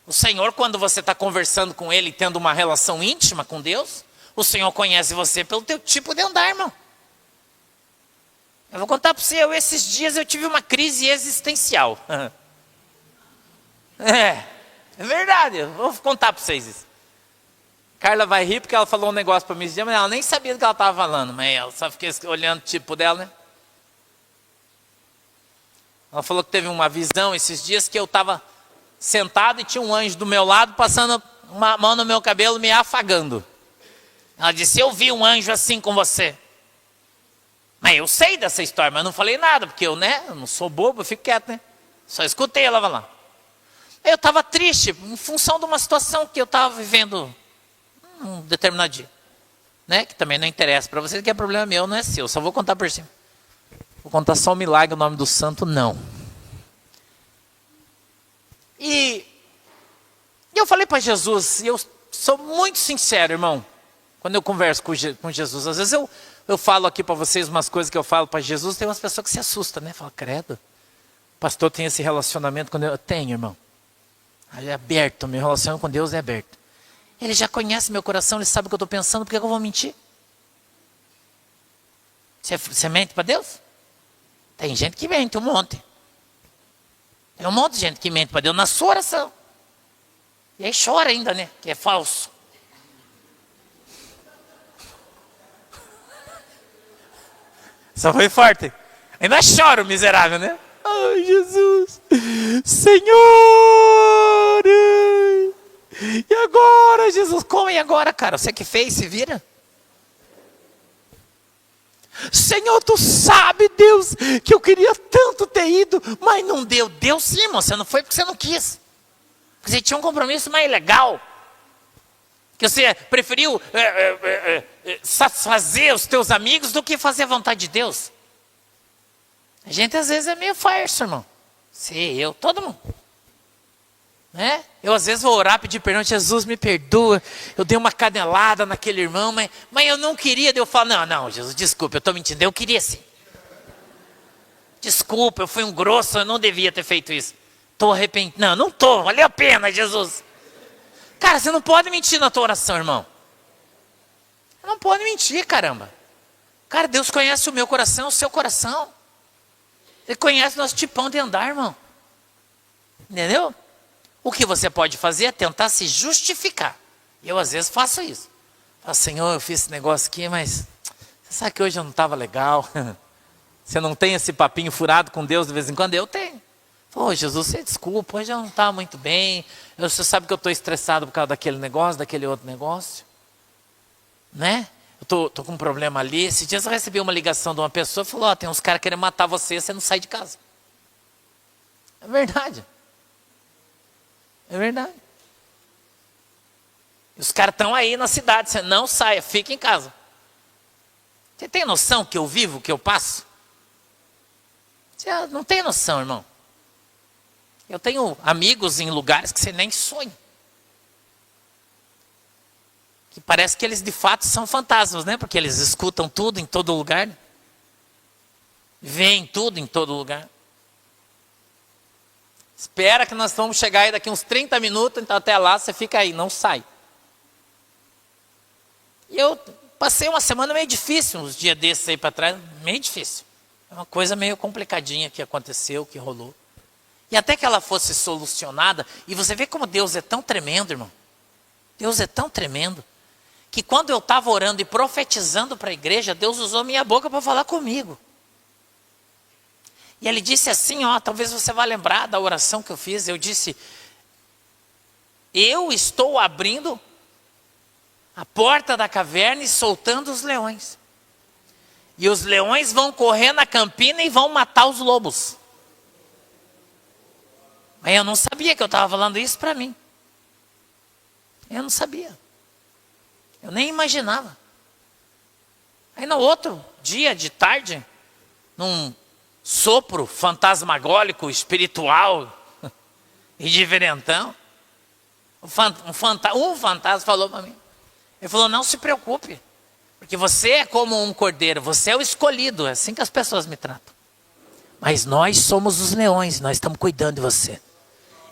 [SPEAKER 1] O Senhor, quando você está conversando com Ele, tendo uma relação íntima com Deus, o Senhor conhece você pelo teu tipo de andar, irmão. Eu vou contar para você, esses dias eu tive uma crise existencial. É verdade, eu vou contar para vocês isso. Carla vai rir porque ela falou um negócio para mim esse dia, mas ela nem sabia do que ela estava falando, mas ela só fiquei olhando o tipo dela, né? Ela falou que teve uma visão esses dias que eu estava sentado e tinha um anjo do meu lado passando uma mão no meu cabelo me afagando. Ela disse, eu vi um anjo assim com você. Mas eu sei dessa história, mas não falei nada, porque eu não sou bobo, eu fico quieto, né? Só escutei ela falar. Eu estava triste, em função de uma situação que eu estava vivendo um determinado dia. né? Que também não interessa para vocês, que é problema meu, não é seu. Só vou contar por cima. Vou contar só o milagre, o nome do santo, não. E eu falei para Jesus, e eu sou muito sincero, irmão, quando eu converso com Jesus. Às vezes eu falo aqui para vocês umas coisas que eu falo para Jesus, tem umas pessoas que se assustam, né? Fala, credo, o pastor tem esse relacionamento com Deus. Eu tenho, irmão. É aberto, meu relacionamento com Deus é aberto. Ele já conhece meu coração, ele sabe o que eu estou pensando, por que eu vou mentir? Você mente para Deus? Tem gente que mente, um monte. Tem um monte de gente que mente para Deus na sua oração. E aí chora ainda, né? Que é falso. Só foi forte. Ainda chora o miserável, né? Ai, Jesus. Senhor! E agora, Jesus? Como e agora, cara? Você que fez, se vira. Senhor, tu sabe, Deus, que eu queria tanto ter ido, mas não deu. Deu sim, irmão, você não foi porque você não quis. Porque você tinha um compromisso mais legal. Que você preferiu satisfazer os teus amigos do que fazer a vontade de Deus. A gente às vezes é meio farso, irmão. Sim, eu, todo mundo. Né? Eu às vezes vou orar, pedir perdão, Jesus me perdoa, eu dei uma canelada naquele irmão, mas eu não queria. Daí eu falo, não, Jesus, desculpa, eu estou mentindo, eu queria sim. Desculpa, eu fui um grosso, eu não devia ter feito isso. Estou arrependido. Não estou, valeu a pena, Jesus. Cara, você não pode mentir na tua oração, irmão. Você não pode mentir, caramba. Cara, Deus conhece o meu coração, o seu coração. Ele conhece o nosso tipão de andar, irmão. Entendeu? O que você pode fazer é tentar se justificar. Eu às vezes faço isso. Falo, Senhor, eu fiz esse negócio aqui, mas você sabe que hoje eu não estava legal. Você não tem esse papinho furado com Deus de vez em quando? Eu tenho. Pô, Jesus, você desculpa, hoje eu não estava muito bem. Você sabe que eu estou estressado por causa daquele negócio, daquele outro negócio. Né? Eu estou com um problema ali. Esses dias eu recebi uma ligação de uma pessoa e falou, tem uns caras querendo matar você, você não sai de casa. É verdade. É verdade. E os caras estão aí na cidade, você não saia, fica em casa. Você tem noção que eu vivo, que eu passo? Você não tem noção, irmão. Eu tenho amigos em lugares que você nem sonha. Que parece que eles de fato são fantasmas, né? Porque eles escutam tudo em todo lugar. Veem tudo em todo lugar. Espera que nós vamos chegar aí daqui uns 30 minutos, então até lá você fica aí, não sai. E eu passei uma semana meio difícil, uns dias desses aí para trás, meio difícil. É uma coisa meio complicadinha que aconteceu, que rolou. E até que ela fosse solucionada, e você vê como Deus é tão tremendo, irmão. Deus é tão tremendo, que quando eu estava orando e profetizando para a igreja, Deus usou minha boca para falar comigo. E ele disse assim, talvez você vá lembrar da oração que eu fiz. Eu disse, eu estou abrindo a porta da caverna e soltando os leões. E os leões vão correr na campina e vão matar os lobos. Mas eu não sabia que eu estava falando isso para mim. Eu não sabia. Eu nem imaginava. Aí no outro dia de tarde, num sopro fantasmagólico, espiritual e diferentão, um fantasma falou para mim. Ele falou, não se preocupe, porque você é como um cordeiro, você é o escolhido, é assim que as pessoas me tratam. Mas nós somos os leões, nós estamos cuidando de você.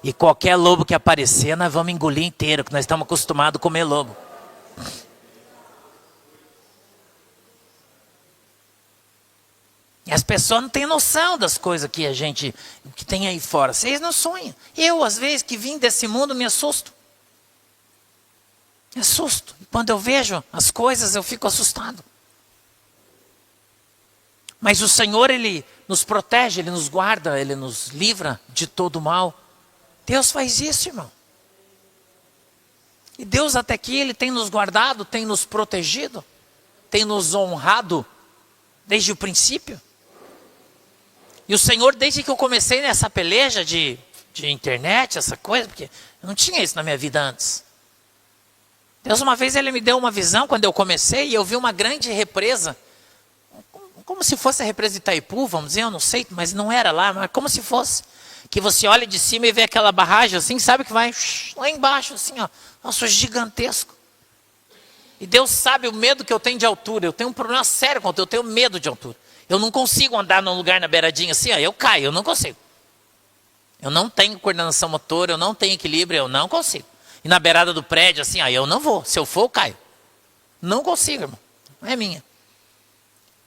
[SPEAKER 1] E qualquer lobo que aparecer, nós vamos engolir inteiro, que nós estamos acostumados a comer lobo. E as pessoas não têm noção das coisas que que tem aí fora. Vocês não sonham. Eu, às vezes, que vim desse mundo, me assusto. Me assusto. E quando eu vejo as coisas, eu fico assustado. Mas o Senhor, Ele nos protege, Ele nos guarda, Ele nos livra de todo mal. Deus faz isso, irmão. E Deus até aqui, Ele tem nos guardado, tem nos protegido, tem nos honrado desde o princípio. E o Senhor, desde que eu comecei nessa peleja de internet, essa coisa, porque eu não tinha isso na minha vida antes. Deus uma vez ele me deu uma visão quando eu comecei e eu vi uma grande represa, como se fosse a represa de Itaipu, vamos dizer, eu não sei, mas não era lá, mas como se fosse. Que você olha de cima e vê aquela barragem assim, sabe que vai lá embaixo assim, ó. Nossa, gigantesco. E Deus sabe o medo que eu tenho de altura. Eu tenho um problema sério com altura, eu tenho medo de altura. Eu não consigo andar num lugar na beiradinha assim, ó, eu caio, eu não consigo. Eu não tenho coordenação motora, eu não tenho equilíbrio, eu não consigo. E na beirada do prédio assim, ó, eu não vou. Se eu for, eu caio. Não consigo, irmão. Não é minha.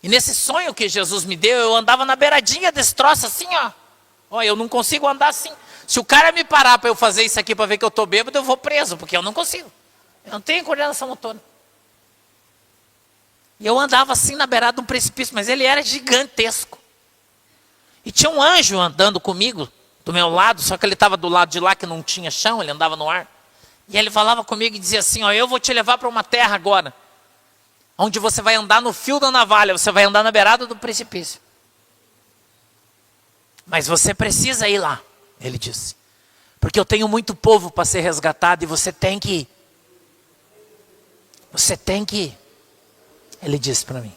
[SPEAKER 1] E nesse sonho que Jesus me deu, eu andava na beiradinha desse troço assim, ó. Ó, eu não consigo andar assim. Se o cara me parar para eu fazer isso aqui para ver que eu estou bêbado, eu vou preso, porque eu não consigo. Eu não tenho coordenação motora. E eu andava assim na beirada de um precipício, mas ele era gigantesco. E tinha um anjo andando comigo, do meu lado, só que ele estava do lado de lá que não tinha chão, ele andava no ar. E ele falava comigo e dizia assim, ó, eu vou te levar para uma terra agora, onde você vai andar no fio da navalha, você vai andar na beirada do precipício. Mas você precisa ir lá, ele disse. Porque eu tenho muito povo para ser resgatado e você tem que ir. Você tem que ir. Ele disse para mim.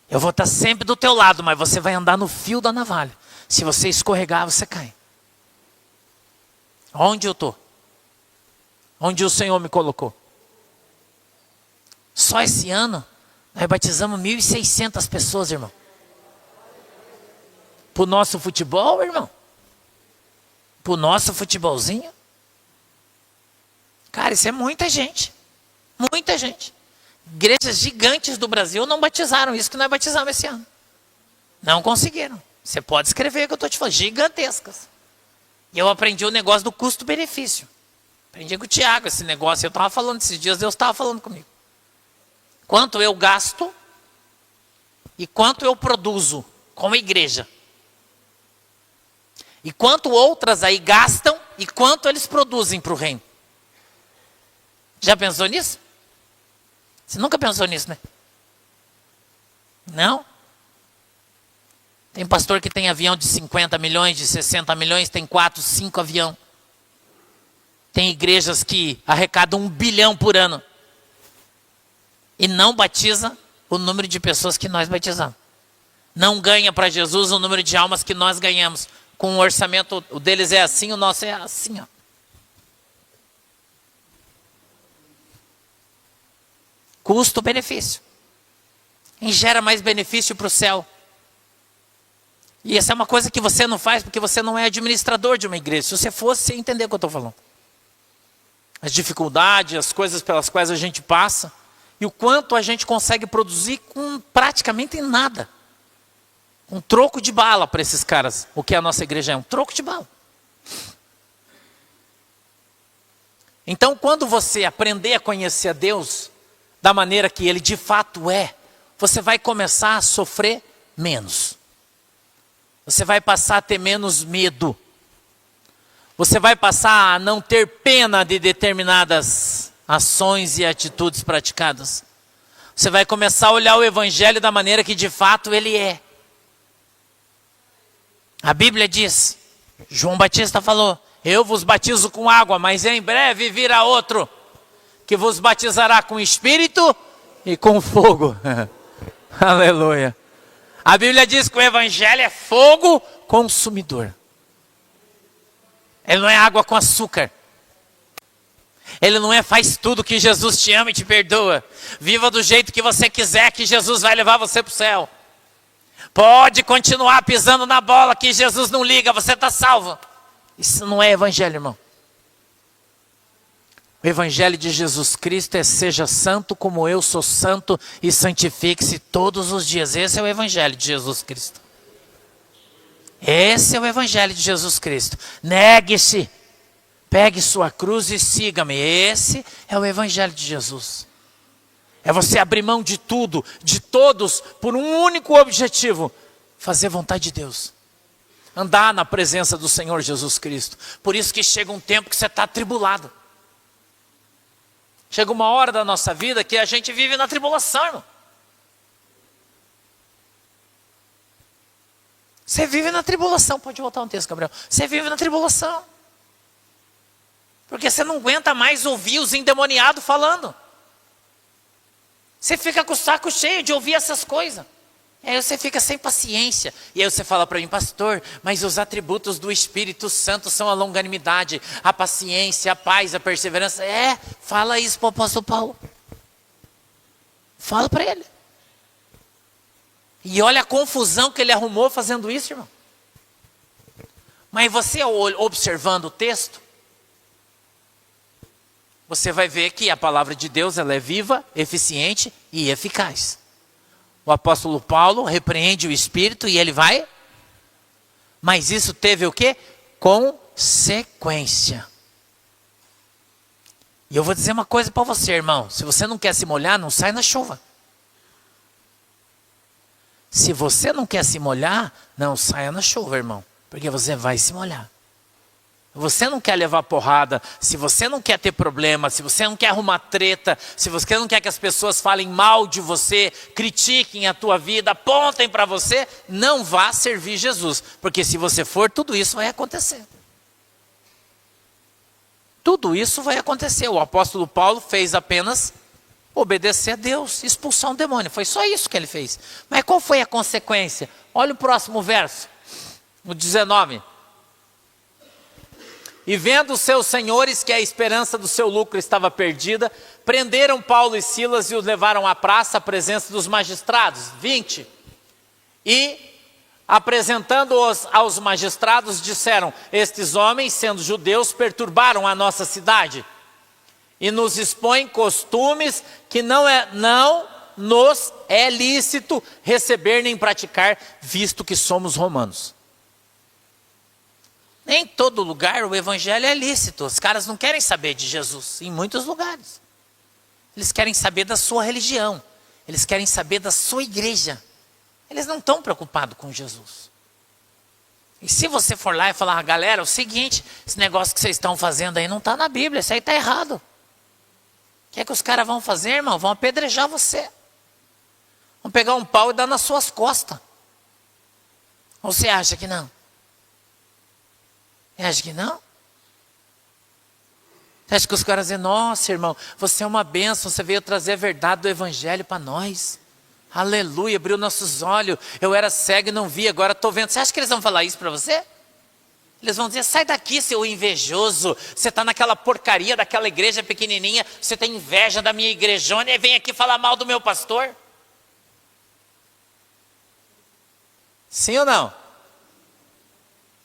[SPEAKER 1] Eu vou estar sempre do teu lado, mas você vai andar no fio da navalha. Se você escorregar, você cai. Onde eu estou? Onde o Senhor me colocou? Só esse ano, nós batizamos 1.600 pessoas, irmão. Para o nosso futebol, irmão? Para o nosso futebolzinho? Cara, isso é muita gente. Muita gente. Igrejas gigantes do Brasil não batizaram isso que nós batizamos esse ano. Não conseguiram. Você pode escrever o que eu estou te falando. Gigantescas. E eu aprendi o negócio do custo-benefício. Aprendi com o Tiago esse negócio. Eu estava falando esses dias, Deus estava falando comigo. Quanto eu gasto e quanto eu produzo como igreja. E quanto outras aí gastam e quanto eles produzem para o reino. Já pensou nisso? Você nunca pensou nisso, né? Não? Tem pastor que tem avião de 50 milhões, de 60 milhões, tem 4, 5 aviões. Tem igrejas que arrecadam 1 bilhão por ano. E não batiza o número de pessoas que nós batizamos. Não ganha para Jesus o número de almas que nós ganhamos. Com o orçamento, o deles é assim, o nosso é assim, ó. Custo-benefício. Quem gera mais benefício para o céu? E essa é uma coisa que você não faz porque você não é administrador de uma igreja. Se você fosse, você ia entender o que eu estou falando. As dificuldades, as coisas pelas quais a gente passa. E o quanto a gente consegue produzir com praticamente nada. Um troco de bala para esses caras. O que a nossa igreja é? Um troco de bala. Então, quando você aprender a conhecer a Deus da maneira que Ele de fato é, você vai começar a sofrer menos. Você vai passar a ter menos medo. Você vai passar a não ter pena de determinadas ações e atitudes praticadas. Você vai começar a olhar o Evangelho da maneira que de fato ele é. A Bíblia diz, João Batista falou, eu vos batizo com água, mas em breve virá outro, que vos batizará com Espírito e com fogo. Aleluia. A Bíblia diz que o Evangelho é fogo consumidor. Ele não é água com açúcar. Ele não é faz tudo que Jesus te ama e te perdoa. Viva do jeito que você quiser que Jesus vai levar você para o céu. Pode continuar pisando na bola que Jesus não liga, você está salvo. Isso não é evangelho, irmão. O evangelho de Jesus Cristo é seja santo como eu sou santo e santifique-se todos os dias. Esse é o evangelho de Jesus Cristo. Esse é o evangelho de Jesus Cristo. Negue-se, pegue sua cruz e siga-me. Esse é o evangelho de Jesus. É você abrir mão de tudo, de todos, por um único objetivo: fazer vontade de Deus. Andar na presença do Senhor Jesus Cristo. Por isso que chega um tempo que você está atribulado. Chega uma hora da nossa vida que a gente vive na tribulação, irmão. Você vive na tribulação. Pode voltar um texto, Gabriel. Você vive na tribulação. Porque você não aguenta mais ouvir os endemoniados falando. Você fica com o saco cheio de ouvir essas coisas. E aí você fica sem paciência. E aí você fala para mim, pastor, mas os atributos do Espírito Santo são a longanimidade, a paciência, a paz, a perseverança. Fala isso para o apóstolo Paulo. Fala para ele. E olha a confusão que ele arrumou fazendo isso, irmão. Mas você observando o texto, você vai ver que a palavra de Deus ela é viva, eficiente e eficaz. O apóstolo Paulo repreende o Espírito e ele vai. Mas isso teve o quê? Consequência. E eu vou dizer uma coisa para você, irmão. Se você não quer se molhar, não sai na chuva. Se você não quer se molhar, não saia na chuva, irmão. Porque você vai se molhar. Você não quer levar porrada, se você não quer ter problema, se você não quer arrumar treta, se você não quer que as pessoas falem mal de você, critiquem a tua vida, apontem para você, não vá servir Jesus. Porque se você for, tudo isso vai acontecer. Tudo isso vai acontecer. O apóstolo Paulo fez apenas obedecer a Deus, expulsar um demônio. Foi só isso que ele fez. Mas qual foi a consequência? Olha o próximo verso, o 19. E vendo os seus senhores que a esperança do seu lucro estava perdida, prenderam Paulo e Silas e os levaram à praça, à presença dos magistrados. 20. E, apresentando-os aos magistrados, disseram: estes homens, sendo judeus, perturbaram a nossa cidade e nos expõem costumes que não nos é lícito receber nem praticar, visto que somos romanos. Em todo lugar o evangelho é lícito. Os caras não querem saber de Jesus, em muitos lugares. Eles querem saber da sua religião. Eles querem saber da sua igreja. Eles não estão preocupados com Jesus. E se você for lá e falar: galera, é o seguinte, esse negócio que vocês estão fazendo aí não está na Bíblia, isso aí está errado. O que é que os caras vão fazer, irmão? Vão apedrejar você. Vão pegar um pau e dar nas suas costas. Ou você acha que não? Você acha que não? Você acha que os caras dizem: nossa, irmão, você é uma bênção, você veio trazer a verdade do evangelho para nós. Aleluia, abriu nossos olhos. Eu era cego e não vi, agora estou vendo. Você acha que eles vão falar isso para você? Eles vão dizer: sai daqui, seu invejoso. Você está naquela porcaria daquela igreja pequenininha, você tem inveja da minha igrejona e vem aqui falar mal do meu pastor? Sim ou não?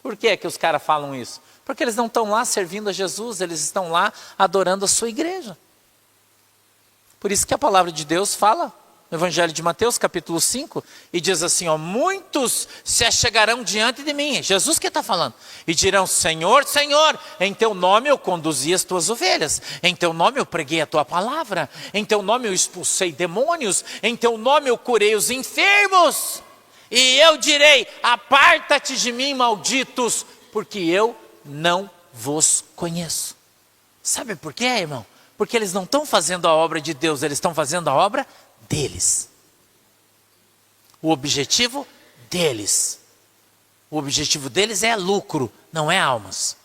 [SPEAKER 1] Por que que os caras falam isso? Porque eles não estão lá servindo a Jesus, eles estão lá adorando a sua igreja. Por isso que a palavra de Deus fala no Evangelho de Mateus, capítulo 5, e diz assim: muitos se achegarão diante de mim, Jesus que está falando, e dirão: Senhor, Senhor, em teu nome eu conduzi as tuas ovelhas, em teu nome eu preguei a tua palavra, em teu nome eu expulsei demônios, em teu nome eu curei os enfermos. E eu direi: aparta-te de mim, malditos, porque eu não vos conheço. Sabe por quê, irmão? Porque eles não estão fazendo a obra de Deus, eles estão fazendo a obra deles. O objetivo deles. O objetivo deles é lucro, não é almas.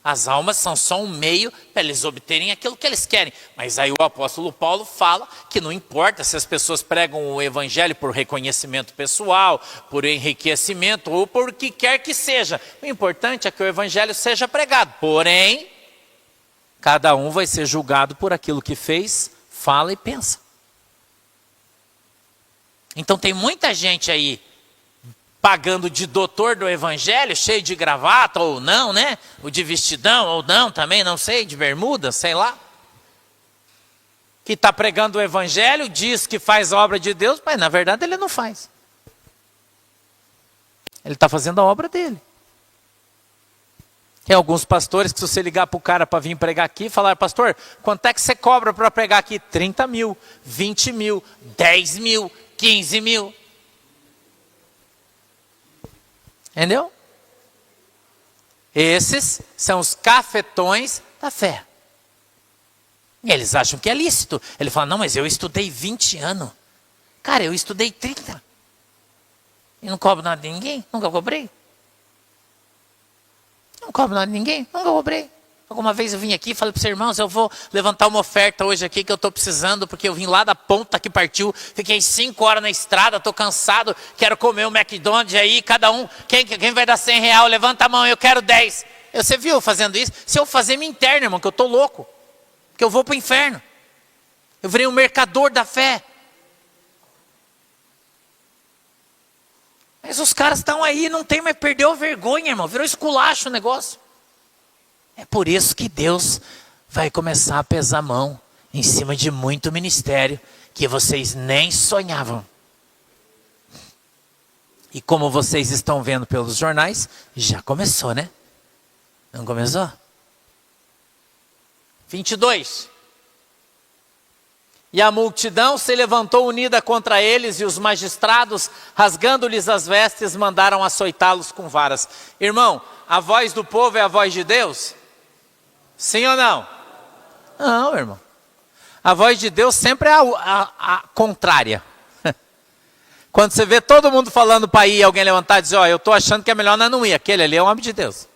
[SPEAKER 1] As almas são só um meio para eles obterem aquilo que eles querem. Mas aí o apóstolo Paulo fala que não importa se as pessoas pregam o evangelho por reconhecimento pessoal, por enriquecimento ou por o que quer que seja. O importante é que o evangelho seja pregado. Porém, cada um vai ser julgado por aquilo que fez, fala e pensa. Então tem muita gente aí pagando de doutor do evangelho, cheio de gravata ou não, né? O de vestidão ou não também, não sei, de bermuda, sei lá. Que está pregando o evangelho, diz que faz a obra de Deus, mas na verdade ele não faz. Ele está fazendo a obra dele. Tem alguns pastores que se você ligar para o cara para vir pregar aqui, falar: pastor, quanto é que você cobra para pregar aqui? 30 mil, 20 mil, 10 mil, 15 mil. Entendeu? Esses são os cafetões da fé. E eles acham que é lícito. Ele fala: não, mas eu estudei 20 anos. Cara, eu estudei 30. E não cobro nada de ninguém. Nunca cobrei. Não cobro nada de ninguém. Nunca cobrei. Alguma vez eu vim aqui e falei para os irmãos, eu vou levantar uma oferta hoje aqui que eu estou precisando, porque eu vim lá da ponta que partiu, fiquei 5 horas na estrada, estou cansado, quero comer um McDonald's aí, cada um, quem vai dar R$100, levanta a mão, eu quero 10. Você viu eu fazendo isso? Se eu fazer, me interna, irmão, que eu estou louco, que eu vou para o inferno. Eu virei um mercador da fé. Mas os caras estão aí, não tem mais, perdeu a vergonha, irmão, virou esculacho o negócio. É por isso que Deus vai começar a pesar a mão em cima de muito ministério que vocês nem sonhavam. E como vocês estão vendo pelos jornais, já começou, né? Não começou? 22. E a multidão se levantou unida contra eles, e os magistrados, rasgando-lhes as vestes, mandaram açoitá-los com varas. Irmão, a voz do povo é a voz de Deus? Sim ou não? Não, irmão. A voz de Deus sempre é a contrária. Quando você vê todo mundo falando para ir, alguém levantar e dizer, ó, eu estou achando que é melhor nós não ir. Aquele ali é o homem de Deus.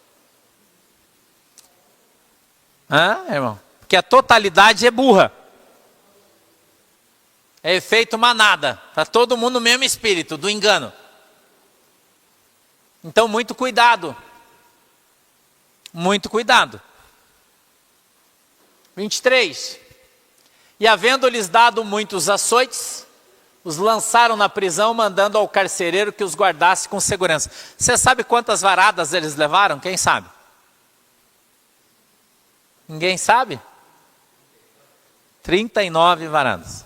[SPEAKER 1] Irmão? Porque a totalidade é burra. É efeito manada. Para todo mundo o mesmo espírito, do engano. Então, muito cuidado. Muito cuidado. 23. E havendo-lhes dado muitos açoites, os lançaram na prisão, mandando ao carcereiro que os guardasse com segurança. Você sabe quantas varadas eles levaram? Quem sabe? Ninguém sabe? 39 varadas.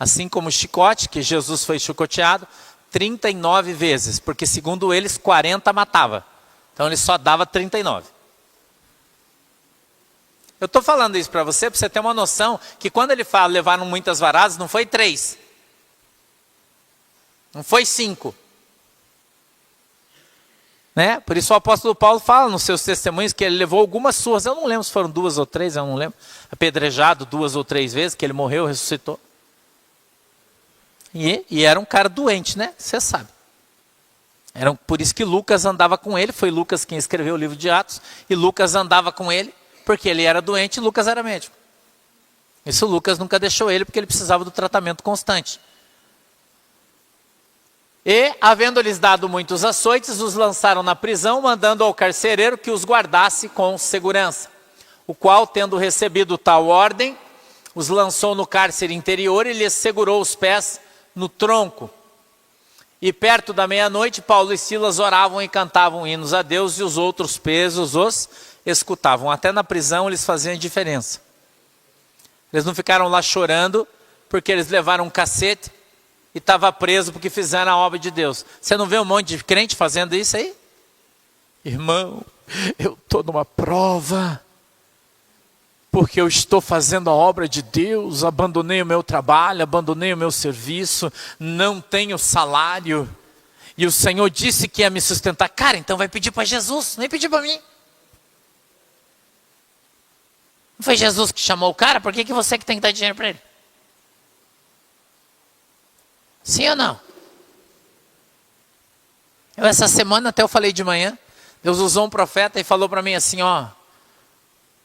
[SPEAKER 1] Assim como o chicote, que Jesus foi chicoteado, 39 vezes, porque segundo eles, 40 matava. Então ele só dava 39. Eu estou falando isso para você ter uma noção que quando ele fala levaram muitas varadas, não foi 3. Não foi 5. Né? Por isso o apóstolo Paulo fala nos seus testemunhos que ele levou algumas surras. Eu não lembro se foram 2 ou 3, eu não lembro. Apedrejado 2 ou 3 vezes, que ele morreu, ressuscitou. E era um cara doente, né? Você sabe. Por isso que Lucas andava com ele. Foi Lucas quem escreveu o livro de Atos. E Lucas andava com ele. Porque ele era doente e Lucas era médico. Isso Lucas nunca deixou ele, porque ele precisava do tratamento constante. E, havendo-lhes dado muitos açoites, os lançaram na prisão, mandando ao carcereiro que os guardasse com segurança. O qual, tendo recebido tal ordem, os lançou no cárcere interior e lhes segurou os pés no tronco. E perto da meia-noite, Paulo e Silas oravam e cantavam hinos a Deus, e os outros presos os escutavam. Até na prisão eles faziam diferença. Eles não ficaram lá chorando porque eles levaram um cacete e estava preso porque fizeram a obra de Deus. Você não vê um monte de crente fazendo isso aí? Irmão, eu estou numa prova porque eu estou fazendo a obra de Deus, abandonei o meu trabalho, abandonei o meu serviço, não tenho salário e o Senhor disse que ia me sustentar. Cara, então vai pedir para Jesus, nem pedir para mim. Não foi Jesus que chamou o cara? Por que você que tem que dar dinheiro para ele? Sim ou não? Essa semana até eu falei de manhã, Deus usou um profeta e falou para mim assim, ó,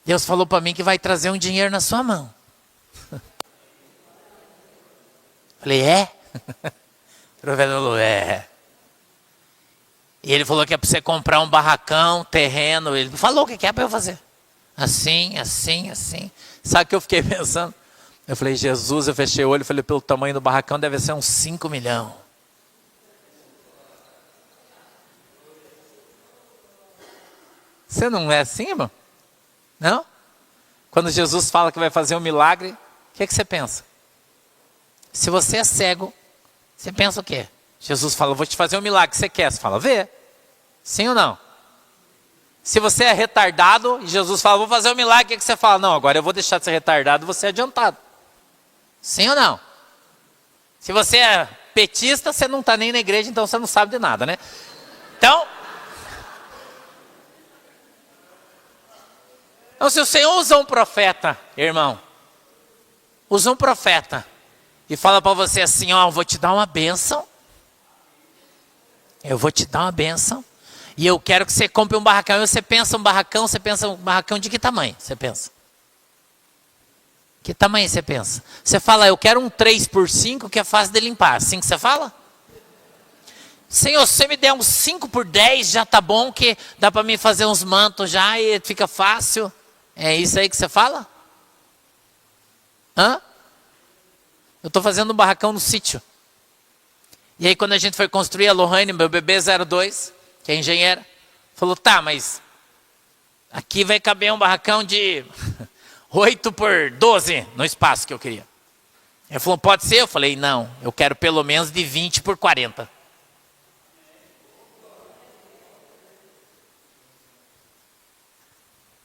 [SPEAKER 1] Deus falou para mim que vai trazer um dinheiro na sua mão. Falei, é? O profeta falou, é. E ele falou que é para você comprar um barracão, terreno, ele falou o que é para eu fazer. Assim, assim, assim. Sabe o que eu fiquei pensando? Eu falei, Jesus, eu fechei o olho e falei, pelo tamanho do barracão deve ser uns 5 milhões. Você não é assim, irmão? Não? Quando Jesus fala que vai fazer um milagre, o que você pensa? Se você é cego, você pensa o quê? Jesus fala, vou te fazer um milagre, você quer? Você fala, vê. Sim ou não? Se você é retardado e Jesus fala, vou fazer um milagre, o que você fala? Não, agora eu vou deixar de ser retardado, você é adiantado. Sim ou não? Se você é petista, você não está nem na igreja, então você não sabe de nada, né? Então, se o Senhor usa um profeta, irmão, usa um profeta e fala para você assim, ó, eu vou te dar uma bênção, eu vou te dar uma bênção, E eu quero que você compre um barracão. E você pensa um barracão de que tamanho? Você pensa? Que tamanho você pensa? Você fala, eu quero um 3x5 que é fácil de limpar. Assim que você fala? Senhor, se você me der um 5x10 já tá bom, que dá para mim fazer uns mantos já e fica fácil. É isso aí que você fala? Hã? Eu estou fazendo um barracão no sítio. E aí quando a gente foi construir, a Lohane, meu bebê 02, que é engenheira, falou, tá, mas aqui vai caber um barracão de 8x12 no espaço que eu queria. Ele falou, pode ser? Eu falei, não, eu quero pelo menos de 20x40.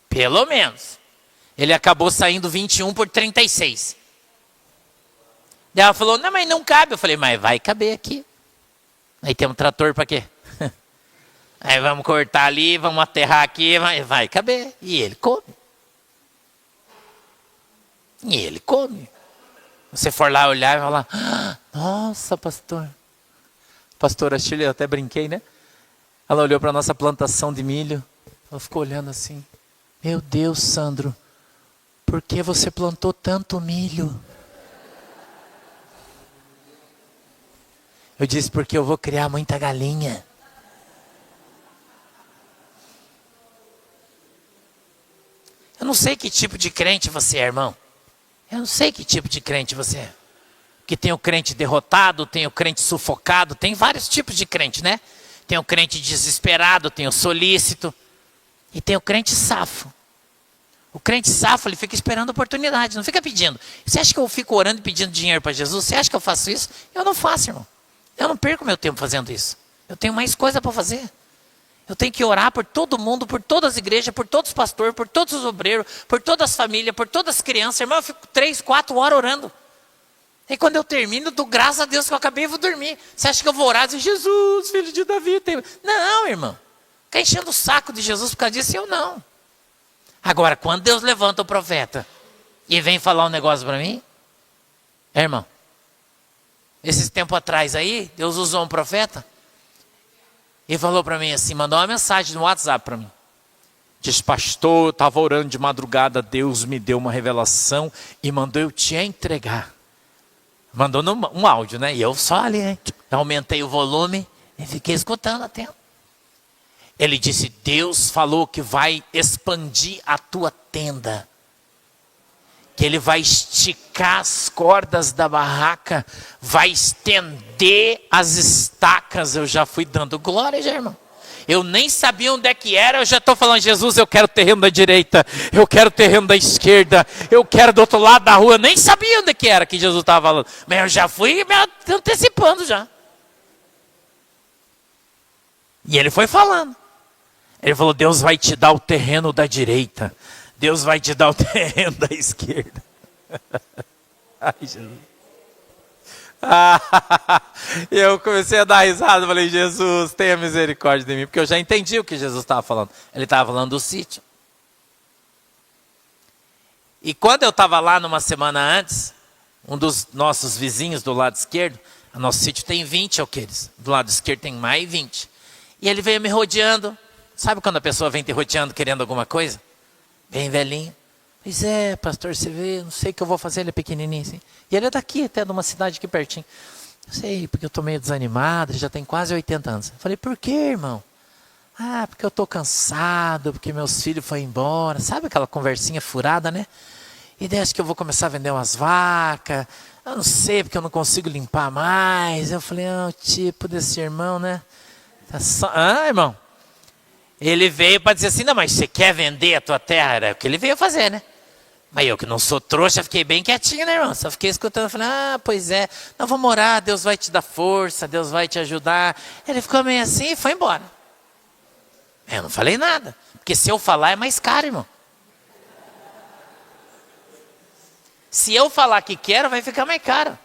[SPEAKER 1] Pelo menos. Ele acabou saindo 21x36. Daí ela falou, não, mas não cabe. Eu falei, mas vai caber aqui. Aí tem um trator para quê? Aí vamos cortar ali, vamos aterrar aqui, vai caber. E ele come. E ele come. Você for lá olhar e falar, nossa, pastor. Pastora Shirley, eu até brinquei, né? Ela olhou para a nossa plantação de milho. Ela ficou olhando assim. Meu Deus, Sandro, por que você plantou tanto milho? Eu disse, porque eu vou criar muita galinha. Eu não sei que tipo de crente você é, irmão. Eu não sei que tipo de crente você é. Porque tem o crente derrotado, tem o crente sufocado, tem vários tipos de crente, né? Tem o crente desesperado, tem o solícito. E tem o crente safo. O crente safo, ele fica esperando oportunidade, não fica pedindo. Você acha que eu fico orando e pedindo dinheiro para Jesus? Você acha que eu faço isso? Eu não faço, irmão. Eu não perco meu tempo fazendo isso. Eu tenho mais coisa para fazer. Eu tenho que orar por todo mundo, por todas as igrejas, por todos os pastores, por todos os obreiros, por todas as famílias, por todas as crianças. Irmão, eu fico 3, 4 horas orando. E quando eu termino, dou graças a Deus que eu acabei e vou dormir. Você acha que eu vou orar e dizer, Jesus, filho de Davi? Não, irmão. Ficar enchendo o saco de Jesus por causa disso, eu não. Agora, quando Deus levanta o profeta e vem falar um negócio para mim, irmão, esses tempos atrás aí, Deus usou um profeta e falou para mim assim, mandou uma mensagem no WhatsApp para mim. Diz, pastor, eu estava orando de madrugada, Deus me deu uma revelação e mandou eu te entregar. Mandou um áudio, né? E eu só ali, né? Aumentei o volume e fiquei escutando até. Ele disse, Deus falou que vai expandir a tua tenda. Que Ele vai esticar as cordas da barraca, vai estender as estacas. Eu já fui dando glória, já, irmão. Eu nem sabia onde é que era, eu já estou falando, Jesus, eu quero o terreno da direita, eu quero o terreno da esquerda, eu quero do outro lado da rua. Eu nem sabia onde é que era que Jesus estava falando. Mas eu já fui me antecipando já. E Ele foi falando. Ele falou, Deus vai te dar o terreno da direita. Deus vai te dar o terreno da esquerda. Ai, Jesus. Eu comecei a dar risada. Falei, Jesus, tenha misericórdia de mim. Porque eu já entendi o que Jesus estava falando. Ele estava falando do sítio. E quando eu estava lá numa semana antes, um dos nossos vizinhos do lado esquerdo, o nosso sítio tem 20 alqueires. Do lado esquerdo tem mais 20. E ele veio me rodeando. Sabe quando a pessoa vem te rodeando querendo alguma coisa? Bem velhinho. Pois é, pastor, você vê, não sei o que eu vou fazer, ele é pequenininho assim. E ele é daqui, até de uma cidade aqui pertinho. Não sei, porque eu estou meio desanimado, ele já tem quase 80 anos. Eu falei, por quê, irmão? Ah, porque eu estou cansado, porque meus filhos foram embora. Sabe aquela conversinha furada, né? E daí acho que eu vou começar a vender umas vacas. Eu não sei, porque eu não consigo limpar mais. Eu falei, o tipo desse irmão, né? Tá só... irmão? Ele veio para dizer assim, não, mas você quer vender a tua terra? Era o que ele veio fazer, né? Mas eu que não sou trouxa, fiquei bem quietinho, né, irmão? Só fiquei escutando, falei, pois é, não, vamos orar, Deus vai te dar força, Deus vai te ajudar. Ele ficou meio assim e foi embora. Eu não falei nada, porque se eu falar é mais caro, irmão. Se eu falar que quero, vai ficar mais caro.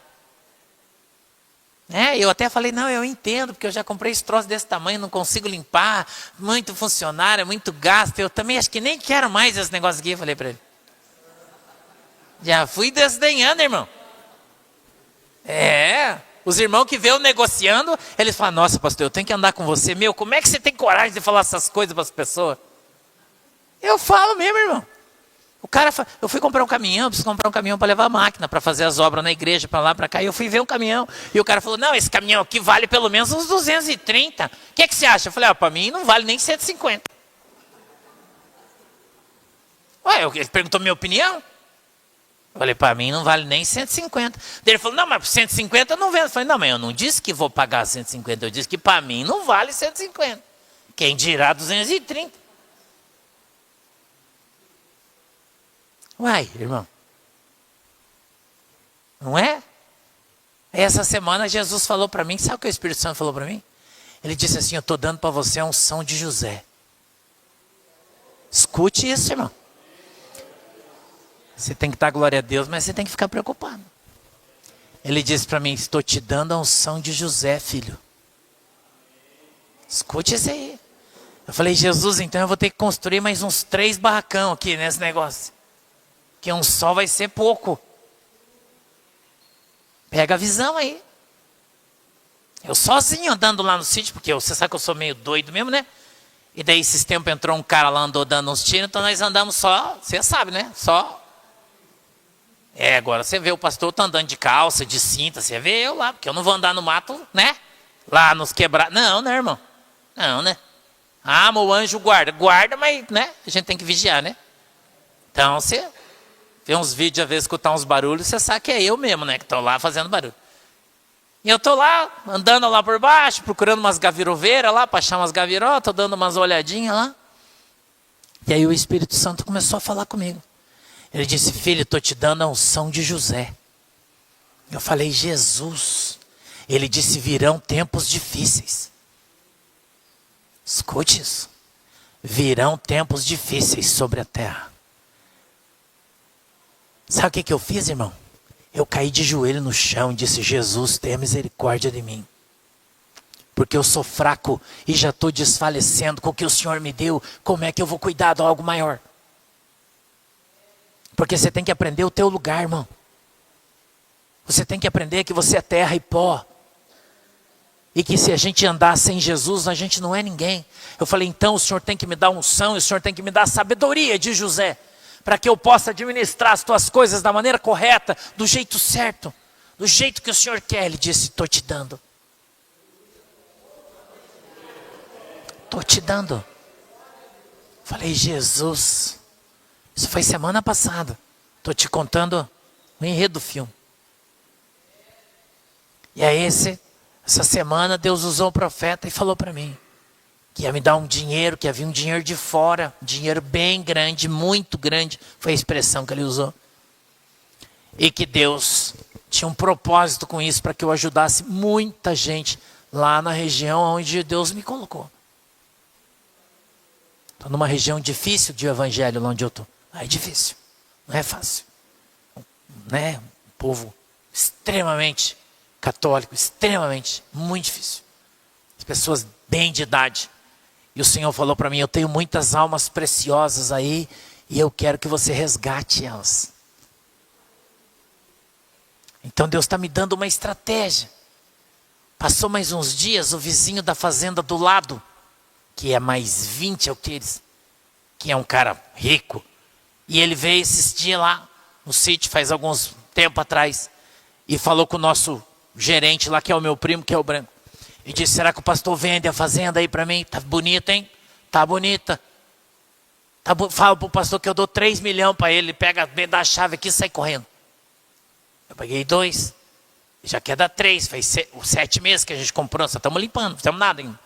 [SPEAKER 1] Eu até falei, não, eu entendo, porque eu já comprei esse troço desse tamanho, não consigo limpar, muito funcionário, muito gasto, eu também acho que nem quero mais esse negócio aqui, eu falei para ele. Já fui desdenhando, irmão. Os irmãos que vê eu negociando, eles falam, nossa pastor, eu tenho que andar com você. Meu, como é que você tem coragem de falar essas coisas para as pessoas? Eu falo mesmo, irmão. O cara, eu fui comprar um caminhão, preciso comprar um caminhão para levar a máquina, para fazer as obras na igreja, para lá, para cá. E eu fui ver um caminhão, e o cara falou, não, esse caminhão aqui vale pelo menos uns 230. O que você acha? Eu falei, para mim não vale nem 150. Ué, ele perguntou minha opinião. Eu falei, para mim não vale nem 150. Daí ele falou, não, mas por 150 eu não vendo. Eu falei, não, mas eu não disse que vou pagar 150, eu disse que para mim não vale 150. Quem dirá 230? Uai, irmão. Não é? Essa semana Jesus falou para mim, sabe o que o Espírito Santo falou para mim? Ele disse assim, eu estou dando para você a unção de José. Escute isso, irmão. Você tem que dar glória a Deus, mas você tem que ficar preocupado. Ele disse para mim, estou te dando a unção de José, filho. Escute isso aí. Eu falei, Jesus, então eu vou ter que construir mais uns 3 barracão aqui nesse negócio. Que um só vai ser pouco. Pega a visão aí. Eu sozinho andando lá no sítio, porque você sabe que eu sou meio doido mesmo, né? E daí esses tempos entrou um cara lá, andou dando uns tiros, então nós andamos só, você sabe, né? Só. Agora você vê o pastor tá andando de calça, de cinta, você vê eu lá, porque eu não vou andar no mato, né? Lá nos quebrados. Não, né, irmão? Não, né? Ah, meu anjo guarda. Guarda, mas, né? A gente tem que vigiar, né? Então você vê uns vídeos, às vezes, escutar uns barulhos, você sabe que é eu mesmo, né? Que estou lá fazendo barulho. E eu estou lá, andando lá por baixo, procurando umas gaviroveiras lá, para achar umas gavirotas, estou dando umas olhadinhas lá. E aí o Espírito Santo começou a falar comigo. Ele disse, filho, estou te dando a unção de José. Eu falei, Jesus. Ele disse, virão tempos difíceis. Escute isso. Virão tempos difíceis sobre a terra. Sabe o que eu fiz, irmão? Eu caí de joelho no chão e disse, Jesus, tenha misericórdia de mim. Porque eu sou fraco e já estou desfalecendo com o que o Senhor me deu. Como é que eu vou cuidar de algo maior? Porque você tem que aprender o teu lugar, irmão. Você tem que aprender que você é terra e pó. E que se a gente andar sem Jesus, a gente não é ninguém. Eu falei, então o Senhor tem que me dar unção, e o Senhor tem que me dar a sabedoria de José, para que eu possa administrar as tuas coisas da maneira correta, do jeito certo, do jeito que o Senhor quer. Ele disse, estou te dando. Estou te dando. Falei, Jesus, isso foi semana passada. Estou te contando o enredo do filme. E aí essa semana Deus usou o profeta e falou para mim que ia me dar um dinheiro, que havia um dinheiro de fora, dinheiro bem grande, muito grande, foi a expressão que ele usou. E que Deus tinha um propósito com isso, para que eu ajudasse muita gente lá na região onde Deus me colocou. Estou numa região difícil de evangelho, lá onde eu estou. É difícil, não é fácil. Né? Um povo extremamente católico, extremamente, muito difícil. As pessoas bem de idade. E o Senhor falou para mim, eu tenho muitas almas preciosas aí, e eu quero que você resgate elas. Então Deus está me dando uma estratégia. Passou mais uns dias, o vizinho da fazenda do lado, que é mais 20 alqueires, que é um cara rico, e ele veio esses dias lá no sítio, faz alguns tempo atrás, e falou com o nosso gerente lá, que é o meu primo, que é o branco. E disse, será que o pastor vende a fazenda aí para mim? Tá bonita, hein? Tá bonita. Fala pro pastor que eu dou 3 milhões para ele. Ele pega, me dá a chave aqui e sai correndo. Eu paguei 2. Já quer dar 3. Faz 7 meses que a gente comprou. Só estamos limpando, não fizemos nada ainda.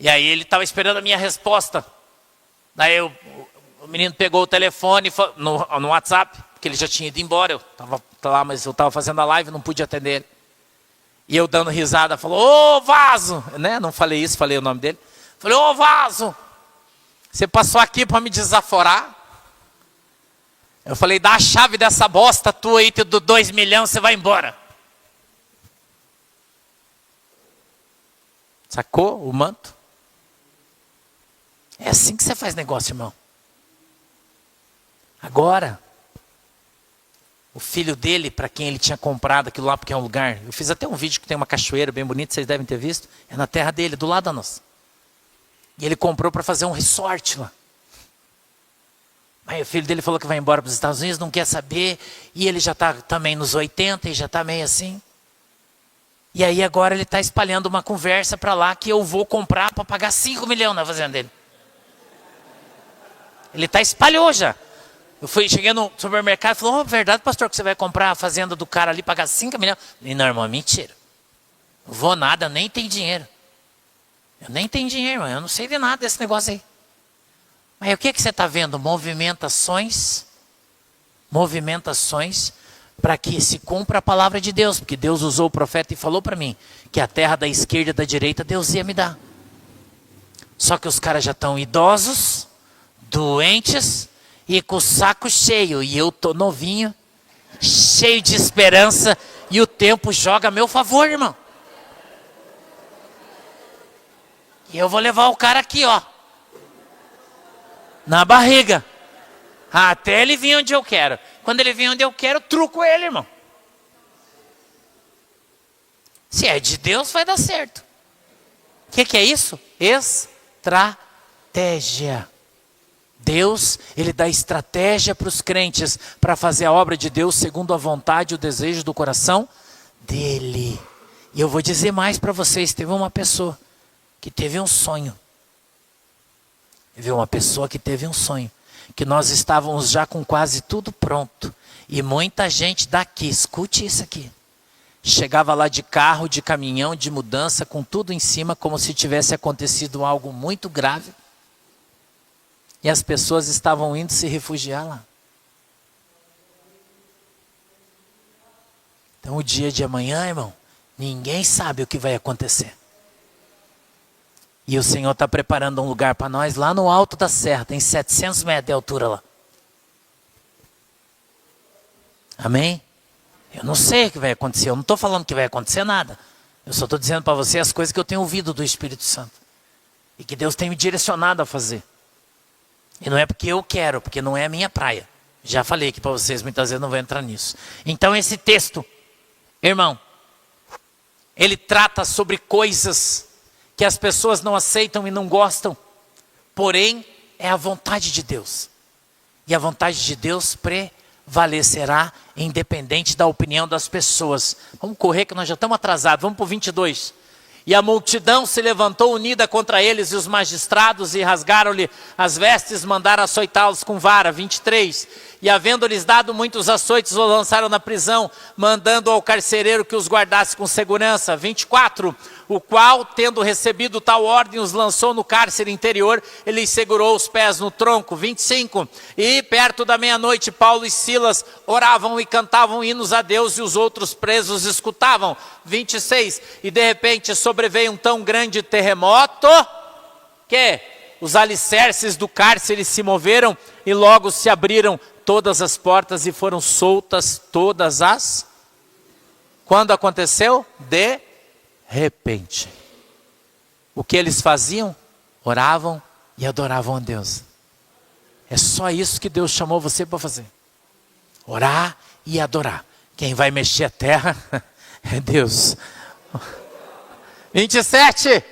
[SPEAKER 1] E aí ele estava esperando a minha resposta. Daí o menino pegou o telefone no WhatsApp, porque ele já tinha ido embora. Eu estava lá, mas eu estava fazendo a live, não pude atender ele. E eu dando risada, falou, ô Vaso, né? Não falei isso, falei o nome dele. Falei, ô Vaso, você passou aqui para me desaforar? Eu falei, dá a chave dessa bosta tua aí, te dou 2 milhões, você vai embora. Sacou o manto? É assim que você faz negócio, irmão. Agora, O filho dele, para quem ele tinha comprado aquilo lá, porque é um lugar. Eu fiz até um vídeo que tem uma cachoeira bem bonita, vocês devem ter visto. É na terra dele, do lado da nossa. E ele comprou para fazer um resort lá. Aí o filho dele falou que vai embora para os Estados Unidos, não quer saber. E ele já está também nos 80 e já está meio assim. E aí agora ele está espalhando uma conversa para lá que eu vou comprar para pagar 5 milhões na fazenda dele. Ele espalhou já. Cheguei no supermercado e falei, oh, verdade, pastor, que você vai comprar a fazenda do cara ali e pagar 5 milhões? E não, irmão, mentira. Não vou nada, eu nem tenho dinheiro. Eu nem tenho dinheiro, irmão, eu não sei de nada desse negócio aí. Mas o que você está vendo? Movimentações para que se cumpra a palavra de Deus. Porque Deus usou o profeta e falou para mim que a terra da esquerda e da direita Deus ia me dar. Só que os caras já estão idosos, doentes e com o saco cheio. E eu estou novinho, cheio de esperança. E o tempo joga a meu favor, irmão. E eu vou levar o cara aqui, ó. Na barriga. Até ele vir onde eu quero. Quando ele vir onde eu quero, eu truco ele, irmão. Se é de Deus, vai dar certo. O que é isso? Estratégia. Deus, ele dá estratégia para os crentes para fazer a obra de Deus segundo a vontade e o desejo do coração dele. E eu vou dizer mais para vocês. Teve uma pessoa que teve um sonho. Que nós estávamos já com quase tudo pronto. E muita gente daqui, escute isso aqui. Chegava lá de carro, de caminhão, de mudança, com tudo em cima, como se tivesse acontecido algo muito grave. E as pessoas estavam indo se refugiar lá. Então o dia de amanhã, irmão, ninguém sabe o que vai acontecer. E o Senhor está preparando um lugar para nós lá no alto da serra, tem 700 metros de altura lá. Amém? Eu não sei o que vai acontecer, eu não estou falando que vai acontecer nada. Eu só estou dizendo para você as coisas que eu tenho ouvido do Espírito Santo. E que Deus tem me direcionado a fazer. E não é porque eu quero, porque não é a minha praia. Já falei aqui para vocês, muitas vezes não vou entrar nisso. Então esse texto, irmão, ele trata sobre coisas que as pessoas não aceitam e não gostam. Porém, é a vontade de Deus. E a vontade de Deus prevalecerá independente da opinião das pessoas. Vamos correr que nós já estamos atrasados. Vamos para o 22. E a multidão se levantou unida contra eles e os magistrados e rasgaram-lhe as vestes, mandaram açoitá-los com vara. 23. E havendo-lhes dado muitos açoites, os lançaram na prisão, mandando ao carcereiro que os guardasse com segurança. 24. O qual, tendo recebido tal ordem, os lançou no cárcere interior, ele segurou os pés no tronco. 25. E perto da meia-noite, Paulo e Silas oravam e cantavam hinos a Deus, e os outros presos escutavam. 26. E de repente sobreveio um tão grande terremoto, que os alicerces do cárcere se moveram, e logo se abriram todas as portas, e foram soltas todas as... Quando aconteceu? De repente. O que eles faziam? Oravam e adoravam a Deus. É só isso que Deus chamou você para fazer. Orar e adorar. Quem vai mexer a terra é Deus. 27.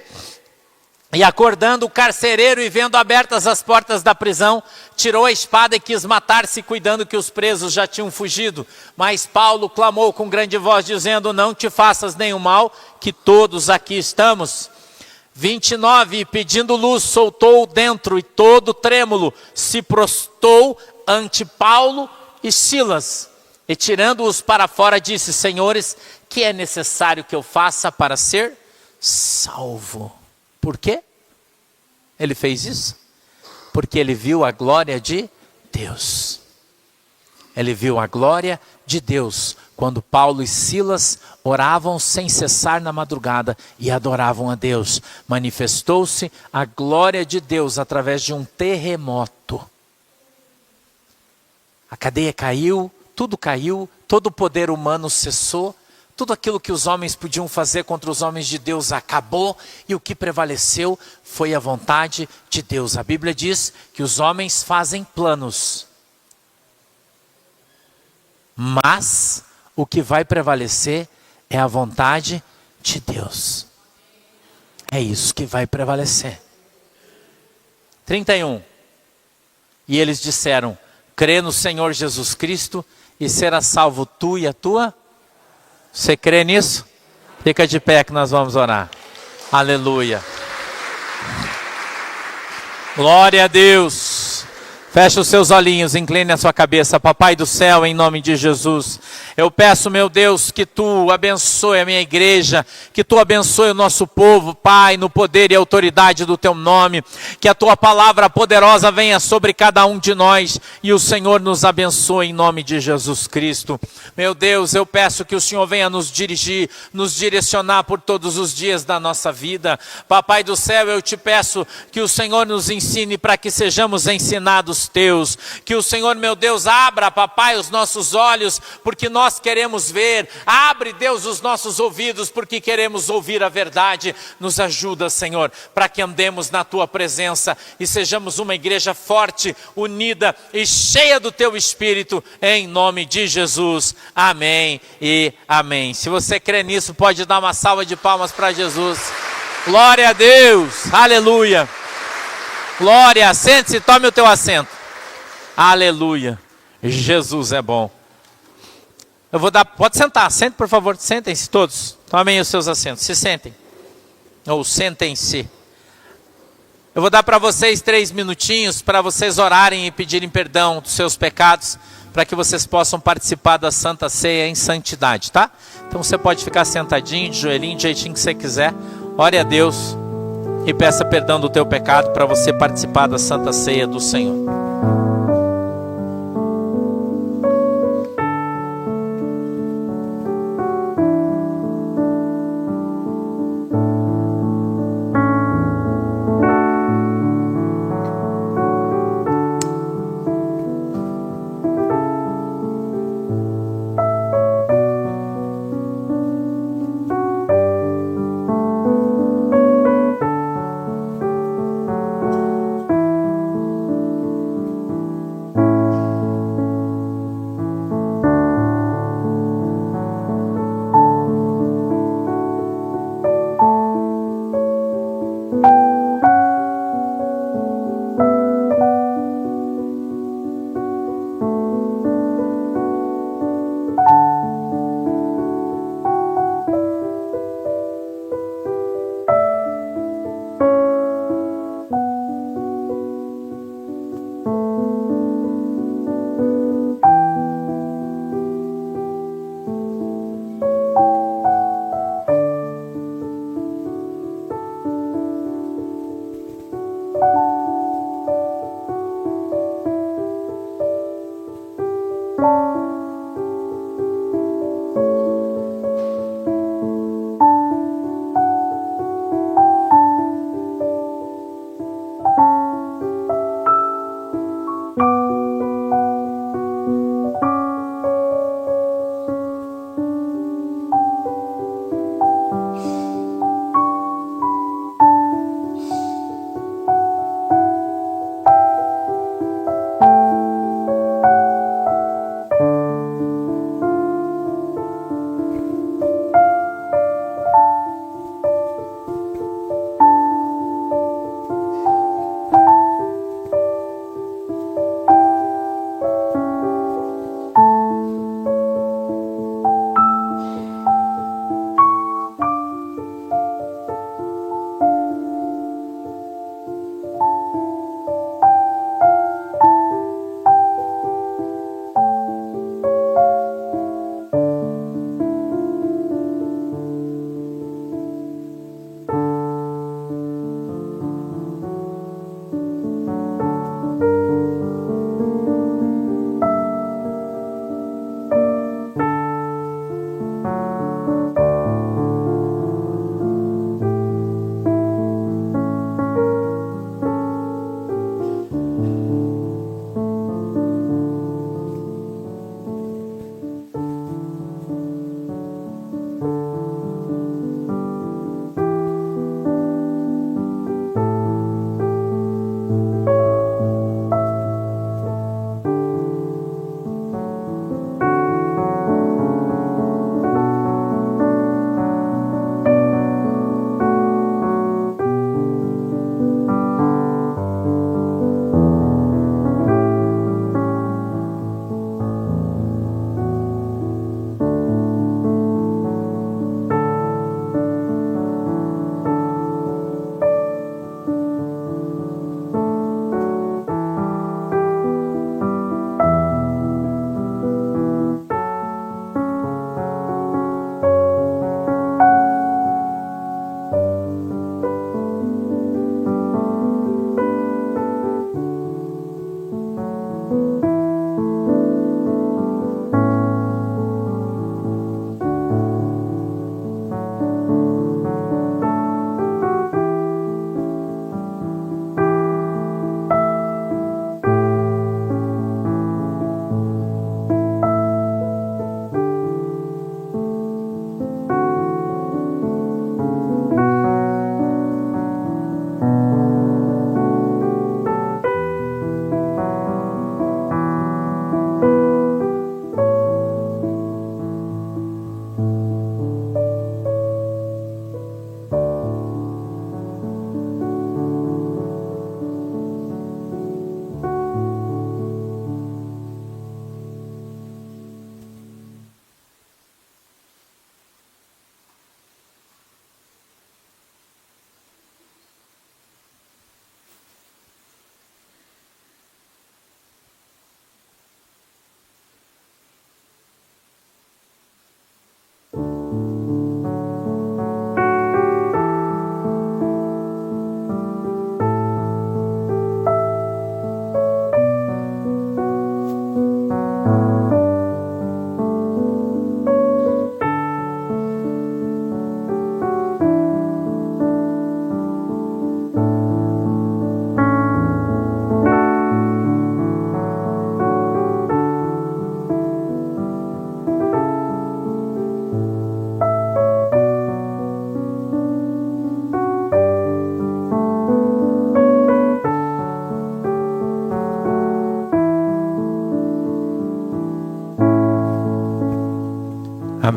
[SPEAKER 1] E acordando o carcereiro e vendo abertas as portas da prisão, tirou a espada e quis matar-se, cuidando que os presos já tinham fugido. Mas Paulo clamou com grande voz, dizendo: não te faças nenhum mal, que todos aqui estamos. 29. E pedindo luz, soltou-o dentro, e todo trêmulo se prostou ante Paulo e Silas. E tirando-os para fora, disse: senhores, que é necessário que eu faça para ser salvo? Por quê? Ele fez isso? Porque ele viu a glória de Deus. Ele viu a glória de Deus quando Paulo e Silas oravam sem cessar na madrugada e adoravam a Deus. Manifestou-se a glória de Deus através de um terremoto. A cadeia caiu, tudo caiu, todo o poder humano cessou. Tudo aquilo que os homens podiam fazer contra os homens de Deus acabou, e o que prevaleceu foi a vontade de Deus. A Bíblia diz que os homens fazem planos, Mas o que vai prevalecer é a vontade de Deus. É isso que vai prevalecer. 31. E eles disseram: crê no Senhor Jesus Cristo e será salvo tu e a tua. Você crê nisso? Fica de pé que nós vamos orar. Aleluia. Glória a Deus. Feche os seus olhinhos, incline a sua cabeça. Papai do céu, em nome de Jesus, eu peço, meu Deus, que Tu abençoe a minha igreja, que Tu abençoe o nosso povo, Pai, no poder e autoridade do Teu nome, que a Tua palavra poderosa venha sobre cada um de nós, e o Senhor nos abençoe em nome de Jesus Cristo. Meu Deus, eu peço que o Senhor venha nos dirigir, nos direcionar por todos os dias da nossa vida. Papai do céu, eu te peço que o Senhor nos ensine para que sejamos ensinados teus, que o Senhor, meu Deus, abra, papai, os nossos olhos, porque nós queremos ver, abre, Deus, os nossos ouvidos, porque queremos ouvir a verdade. Nos ajuda, Senhor, para que andemos na tua presença e sejamos uma igreja forte, unida e cheia do teu Espírito, em nome de Jesus, amém e amém. Se você crê nisso, pode dar uma salva de palmas para Jesus. Glória a Deus, aleluia. Glória, sente-se, tome o teu assento. Aleluia, Jesus é bom. Eu vou dar, pode sentar, sente por favor, sentem-se todos. Tomem os seus assentos, se sentem. Ou sentem-se. Eu vou dar para vocês 3 minutinhos para vocês orarem e pedirem perdão dos seus pecados, para que vocês possam participar da Santa Ceia em santidade, tá? Então você pode ficar sentadinho, de joelhinho, do jeitinho que você quiser. Ore a Deus e peça perdão do teu pecado para você participar da Santa Ceia do Senhor.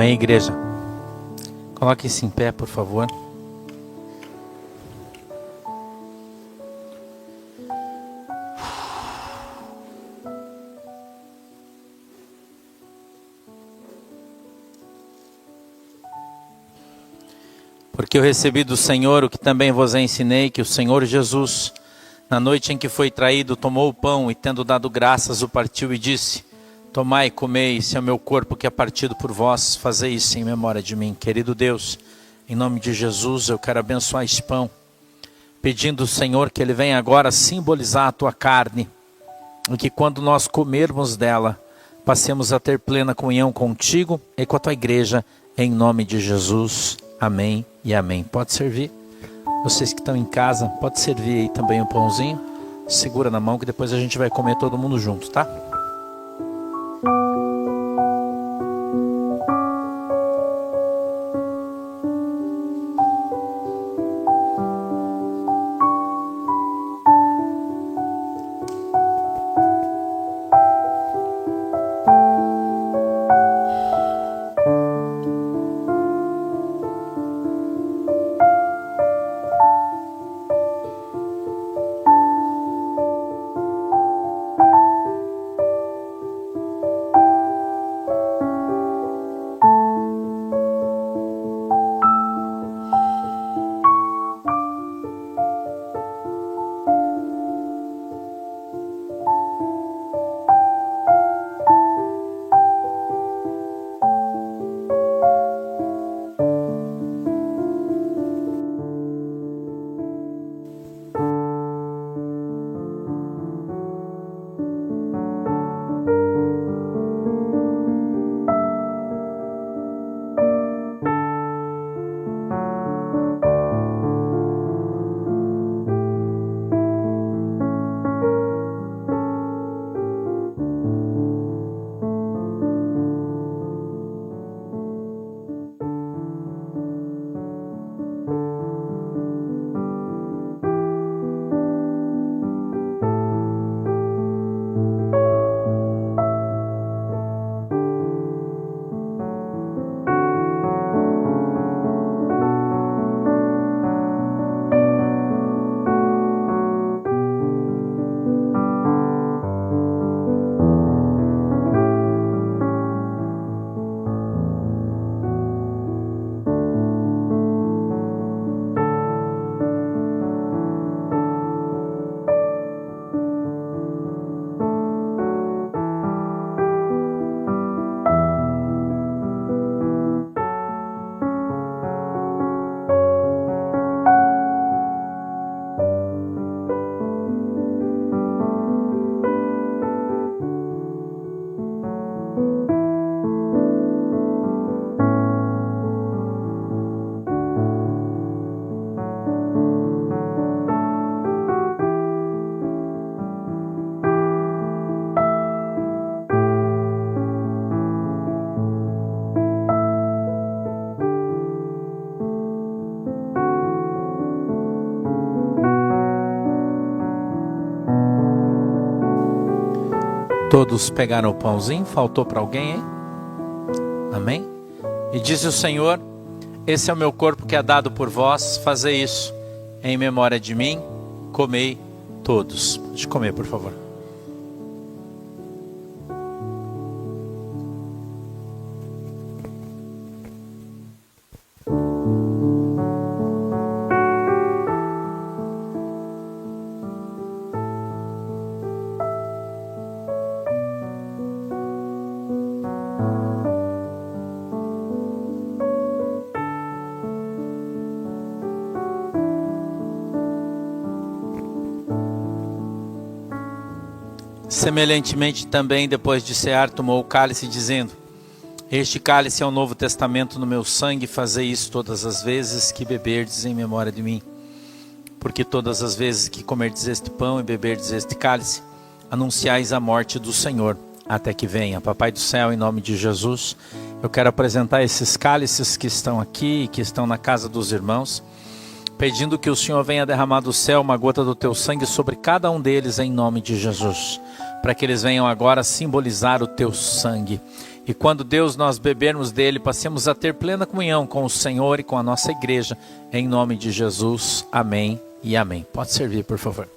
[SPEAKER 1] Amém, igreja? Coloque-se em pé, por favor. Porque eu recebi do Senhor o que também vos ensinei, que o Senhor Jesus, na noite em que foi traído, tomou o pão e, tendo dado graças, o partiu e disse: tomai e comei, esse é o meu corpo que é partido por vós, fazei isso em memória de mim. Querido Deus, em nome de Jesus, eu quero abençoar esse pão, pedindo ao Senhor que ele venha agora simbolizar a tua carne, e que quando nós comermos dela, passemos a ter plena comunhão contigo e com a tua igreja, em nome de Jesus. Amém e amém. Pode servir. Vocês que estão em casa, pode servir aí também o pãozinho. Segura na mão que depois a gente vai comer todo mundo junto, tá? Todos pegaram o pãozinho? Faltou para alguém, hein? Amém? E diz o Senhor: esse é o meu corpo que é dado por vós, fazei isso em memória de mim. Comei todos. Pode comer, por favor. Semelhantemente também, depois de cear, tomou o cálice, dizendo: este cálice é o novo testamento no meu sangue, fazei isso todas as vezes que beberdes em memória de mim. Porque todas as vezes que comerdes este pão e beberdes este cálice, anunciais a morte do Senhor, até que venha. Papai do céu, em nome de Jesus, eu quero apresentar esses cálices que estão aqui e que estão na casa dos irmãos, pedindo que o Senhor venha derramar do céu uma gota do teu sangue sobre cada um deles, em nome de Jesus, para que eles venham agora simbolizar o teu sangue. E quando Deus nós bebermos dele, passemos a ter plena comunhão com o Senhor e com a nossa igreja, em nome de Jesus. Amém e amém. Pode servir, por favor.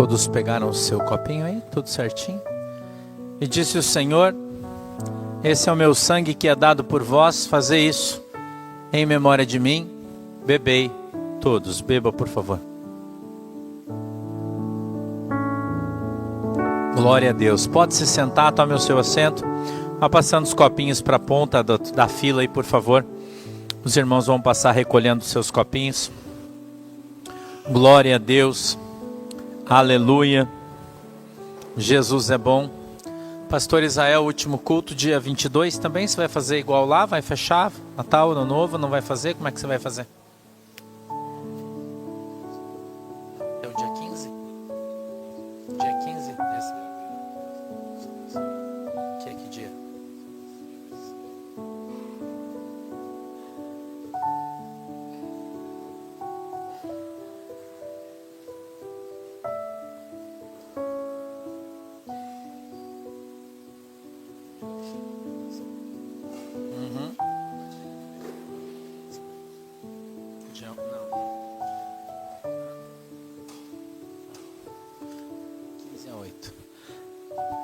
[SPEAKER 1] Todos pegaram o seu copinho aí, tudo certinho. E disse o Senhor: esse é o meu sangue que é dado por vós, fazei isso em memória de mim. Bebei todos, beba por favor. Glória a Deus. Pode se sentar, tome o seu assento. Vá passando os copinhos para a ponta da fila aí, por favor. Os irmãos vão passar recolhendo os seus copinhos. Glória a Deus. Aleluia. Jesus é bom. Pastor Israel, último culto, dia 22 também. Você vai fazer igual lá? Vai fechar? Natal, Ano Novo? Não vai fazer? Como é que você vai fazer? É o dia 15? Dia 15? Que dia?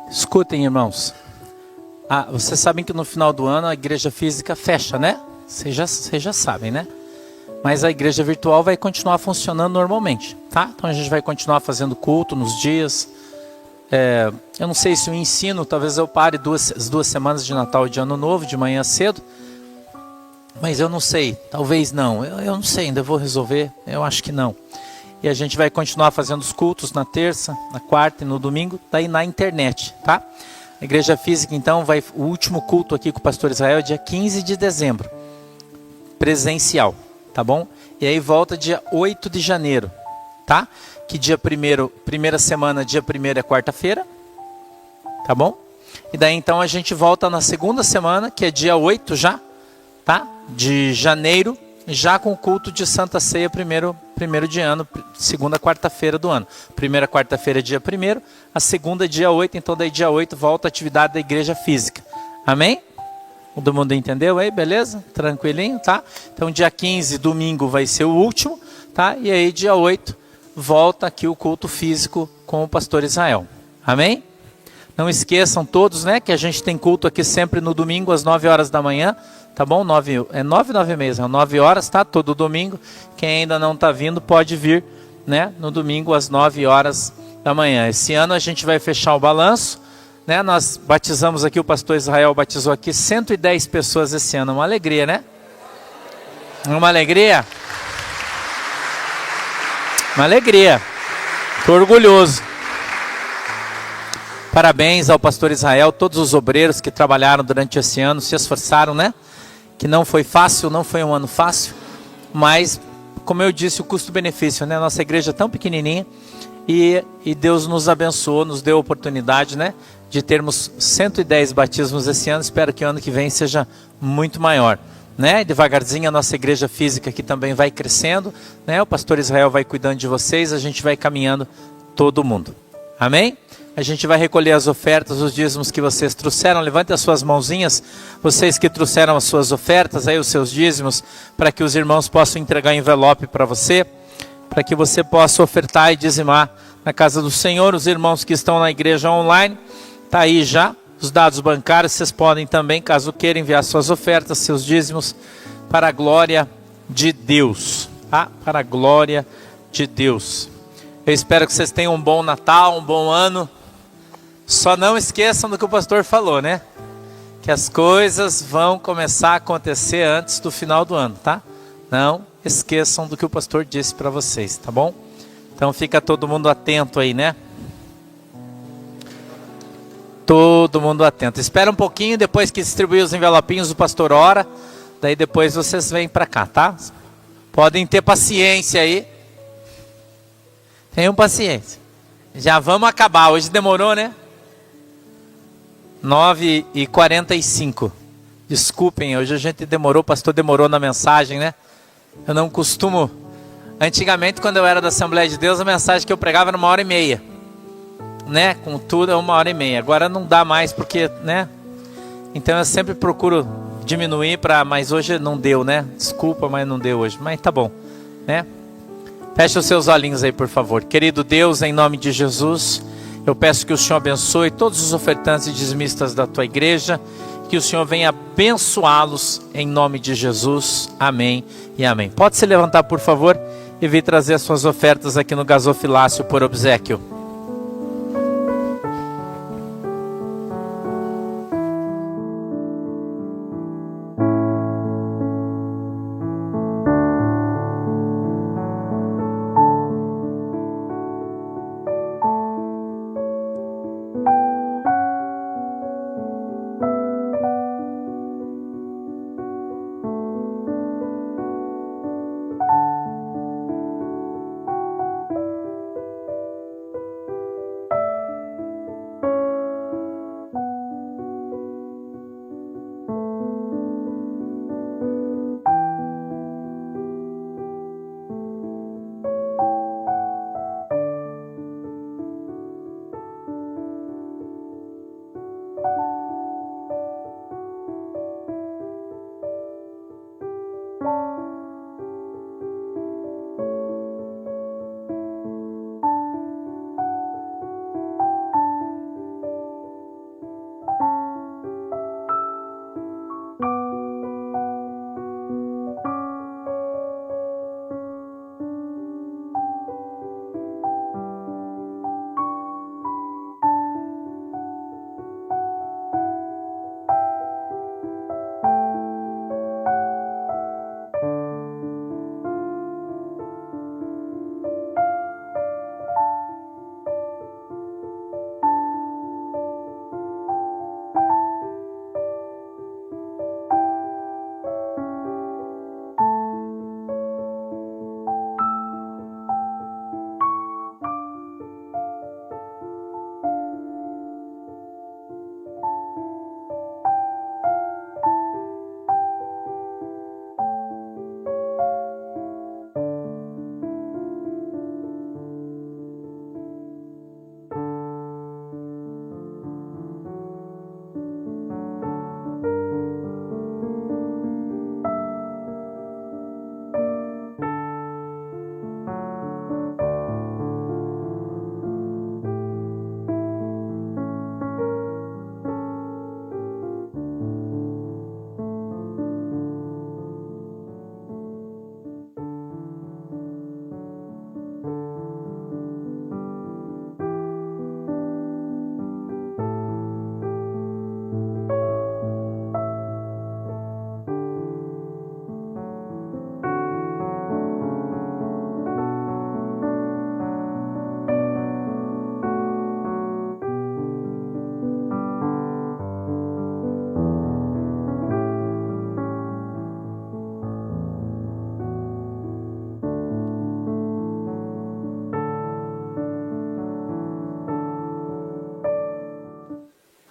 [SPEAKER 1] Escutem, irmãos. Vocês sabem que no final do ano a igreja física fecha, né? Vocês já sabem, né? Mas a igreja virtual vai continuar funcionando normalmente, tá? Então a gente vai continuar fazendo culto nos dias. Eu não sei se o ensino, talvez eu pare as 2 semanas de Natal e de Ano Novo, de manhã cedo. Mas eu não sei, talvez não. Eu não sei, ainda vou resolver. Eu acho que não. E a gente vai continuar fazendo os cultos na terça, na quarta e no domingo, daí na internet, tá? A igreja física, então, o último culto aqui com o pastor Israel é dia 15 de dezembro, presencial, tá bom? E aí volta dia 8 de janeiro, tá? Que dia primeira semana, dia 1º é quarta-feira, tá bom? E daí então a gente volta na segunda semana, que é dia 8 já, tá? De janeiro, já com o culto de Santa Ceia, primeiro de ano, segunda quarta-feira do ano. Primeira quarta-feira é dia 1º, a segunda é dia 8, então daí dia 8 volta a atividade da igreja física. Amém? Todo mundo entendeu aí, beleza? Tranquilinho, tá? Então dia 15, domingo, vai ser o último, tá? E aí dia 8, volta aqui o culto físico com o pastor Israel. Amém? Não esqueçam todos, né, que a gente tem culto aqui sempre no domingo às 9 horas da manhã. Tá bom? 9 e meia, 9 horas, tá? Todo domingo. Quem ainda não está vindo pode vir, né? No domingo às 9 horas da manhã. Esse ano a gente vai fechar o balanço, né? Nós batizamos aqui, o pastor Israel batizou aqui 110 pessoas esse ano. Uma alegria, né? Uma alegria? Uma alegria. Estou orgulhoso. Parabéns ao pastor Israel, todos os obreiros que trabalharam durante esse ano, se esforçaram, né? Que não foi fácil, não foi um ano fácil, mas, como eu disse, o custo-benefício, né? Nossa igreja é tão pequenininha e Deus nos abençoou, nos deu a oportunidade, né? De termos 110 batismos esse ano. Espero que o ano que vem seja muito maior, né? Devagarzinho a nossa igreja física aqui também vai crescendo, né? O pastor Israel vai cuidando de vocês, a gente vai caminhando todo mundo. Amém? A gente vai recolher as ofertas, os dízimos que vocês trouxeram. Levante as suas mãozinhas, vocês que trouxeram as suas ofertas, aí os seus dízimos, para que os irmãos possam entregar envelope para você, para que você possa ofertar e dizimar na casa do Senhor. Os irmãos que estão na igreja online, está aí já os dados bancários. Vocês podem também, caso queiram, enviar suas ofertas, seus dízimos, para a glória de Deus, tá? Para a glória de Deus. Eu espero que vocês tenham um bom Natal, um bom ano. Só não esqueçam do que o pastor falou, né? Que as coisas vão começar a acontecer antes do final do ano, tá? Não esqueçam do que o pastor disse para vocês, tá bom? Então fica todo mundo atento aí, né? Todo mundo atento. Espera um pouquinho, depois que distribuir os envelopinhos, o pastor ora. Daí depois vocês vêm para cá, tá? Podem ter paciência aí. Tenham paciência. Já vamos acabar. Hoje demorou, né? 9h45. Desculpem, hoje a gente demorou, o pastor demorou na mensagem, né? Eu não costumo... Antigamente, quando eu era da Assembleia de Deus, a mensagem que eu pregava era 1h30. Né? Com tudo é 1h30. Agora não dá mais porque, né? Então eu sempre procuro diminuir mas hoje não deu, né? Desculpa, mas não deu hoje. Mas tá bom, né? Feche os seus olhinhos aí, por favor. Querido Deus, em nome de Jesus, eu peço que o Senhor abençoe todos os ofertantes e dizimistas da tua igreja, que o Senhor venha abençoá-los em nome de Jesus. Amém e amém. Pode se levantar, por favor, e vir trazer as suas ofertas aqui no gasofilácio por obséquio.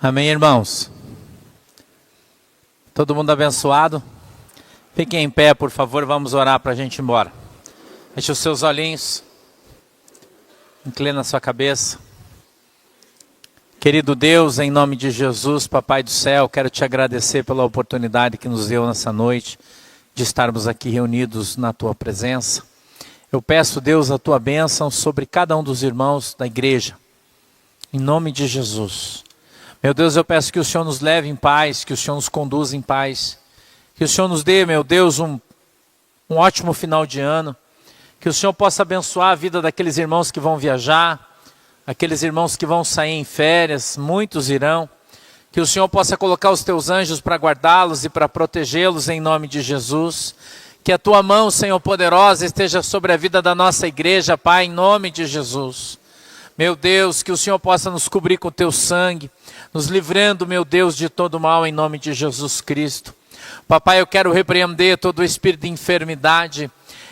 [SPEAKER 1] Amém, irmãos? Todo mundo abençoado? Fiquem em pé, por favor, vamos orar para a gente ir embora. Feche os seus olhinhos. Inclina a sua cabeça. Querido Deus, em nome de Jesus, Papai do céu, quero te agradecer pela oportunidade que nos deu nessa noite de estarmos aqui reunidos na tua presença. Eu peço, Deus, a tua bênção sobre cada um dos irmãos da igreja, em nome de Jesus. Meu Deus, eu peço que o Senhor nos leve em paz, que o Senhor nos conduza em paz, que o Senhor nos dê, meu Deus, um ótimo final de ano, que o Senhor possa abençoar a vida daqueles irmãos que vão viajar, aqueles irmãos que vão sair em férias, muitos irão, que o Senhor possa colocar os teus anjos para guardá-los e para protegê-los em nome de Jesus, que a tua mão, Senhor poderosa, esteja sobre a vida da nossa igreja, Pai, em nome de Jesus. Meu Deus, que o Senhor possa nos cobrir com o teu sangue, nos livrando, meu Deus, de todo mal em nome de Jesus Cristo. Papai, eu quero repreender todo o espírito de enfermidade.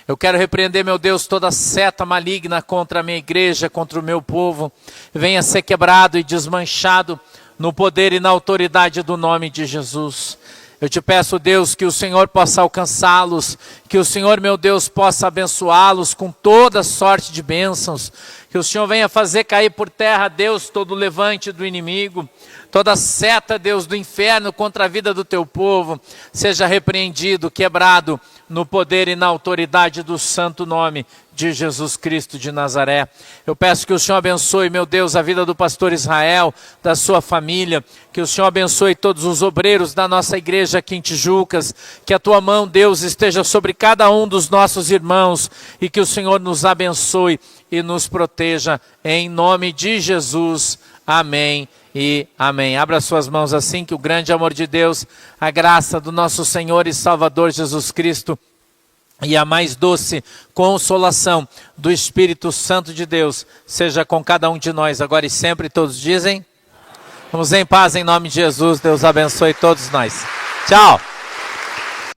[SPEAKER 1] Eu quero repreender, meu Deus, toda seta maligna contra a minha igreja, contra o meu povo. Venha ser quebrado e desmanchado no poder e na autoridade do nome de Jesus. Eu te peço, Deus, que o Senhor possa alcançá-los, que o Senhor, meu Deus, possa abençoá-los com toda sorte de bênçãos, que o Senhor venha fazer cair por terra, Deus, todo o levante do inimigo, toda seta, Deus, do inferno contra a vida do teu povo, seja repreendido, quebrado, no poder e na autoridade do santo nome de Jesus Cristo de Nazaré. Eu peço que o Senhor abençoe, meu Deus, a vida do pastor Israel, da sua família, que o Senhor abençoe todos os obreiros da nossa igreja aqui em Tijucas, que a tua mão, Deus, esteja sobre cada um dos nossos irmãos e que o Senhor nos abençoe e nos proteja em nome de Jesus. Amém e amém. Abra suas mãos assim, que o grande amor de Deus, a graça do nosso Senhor e Salvador Jesus Cristo e a mais doce consolação do Espírito Santo de Deus seja com cada um de nós, agora e sempre. Todos dizem? Vamos em paz em nome de Jesus. Deus abençoe todos nós. Tchau.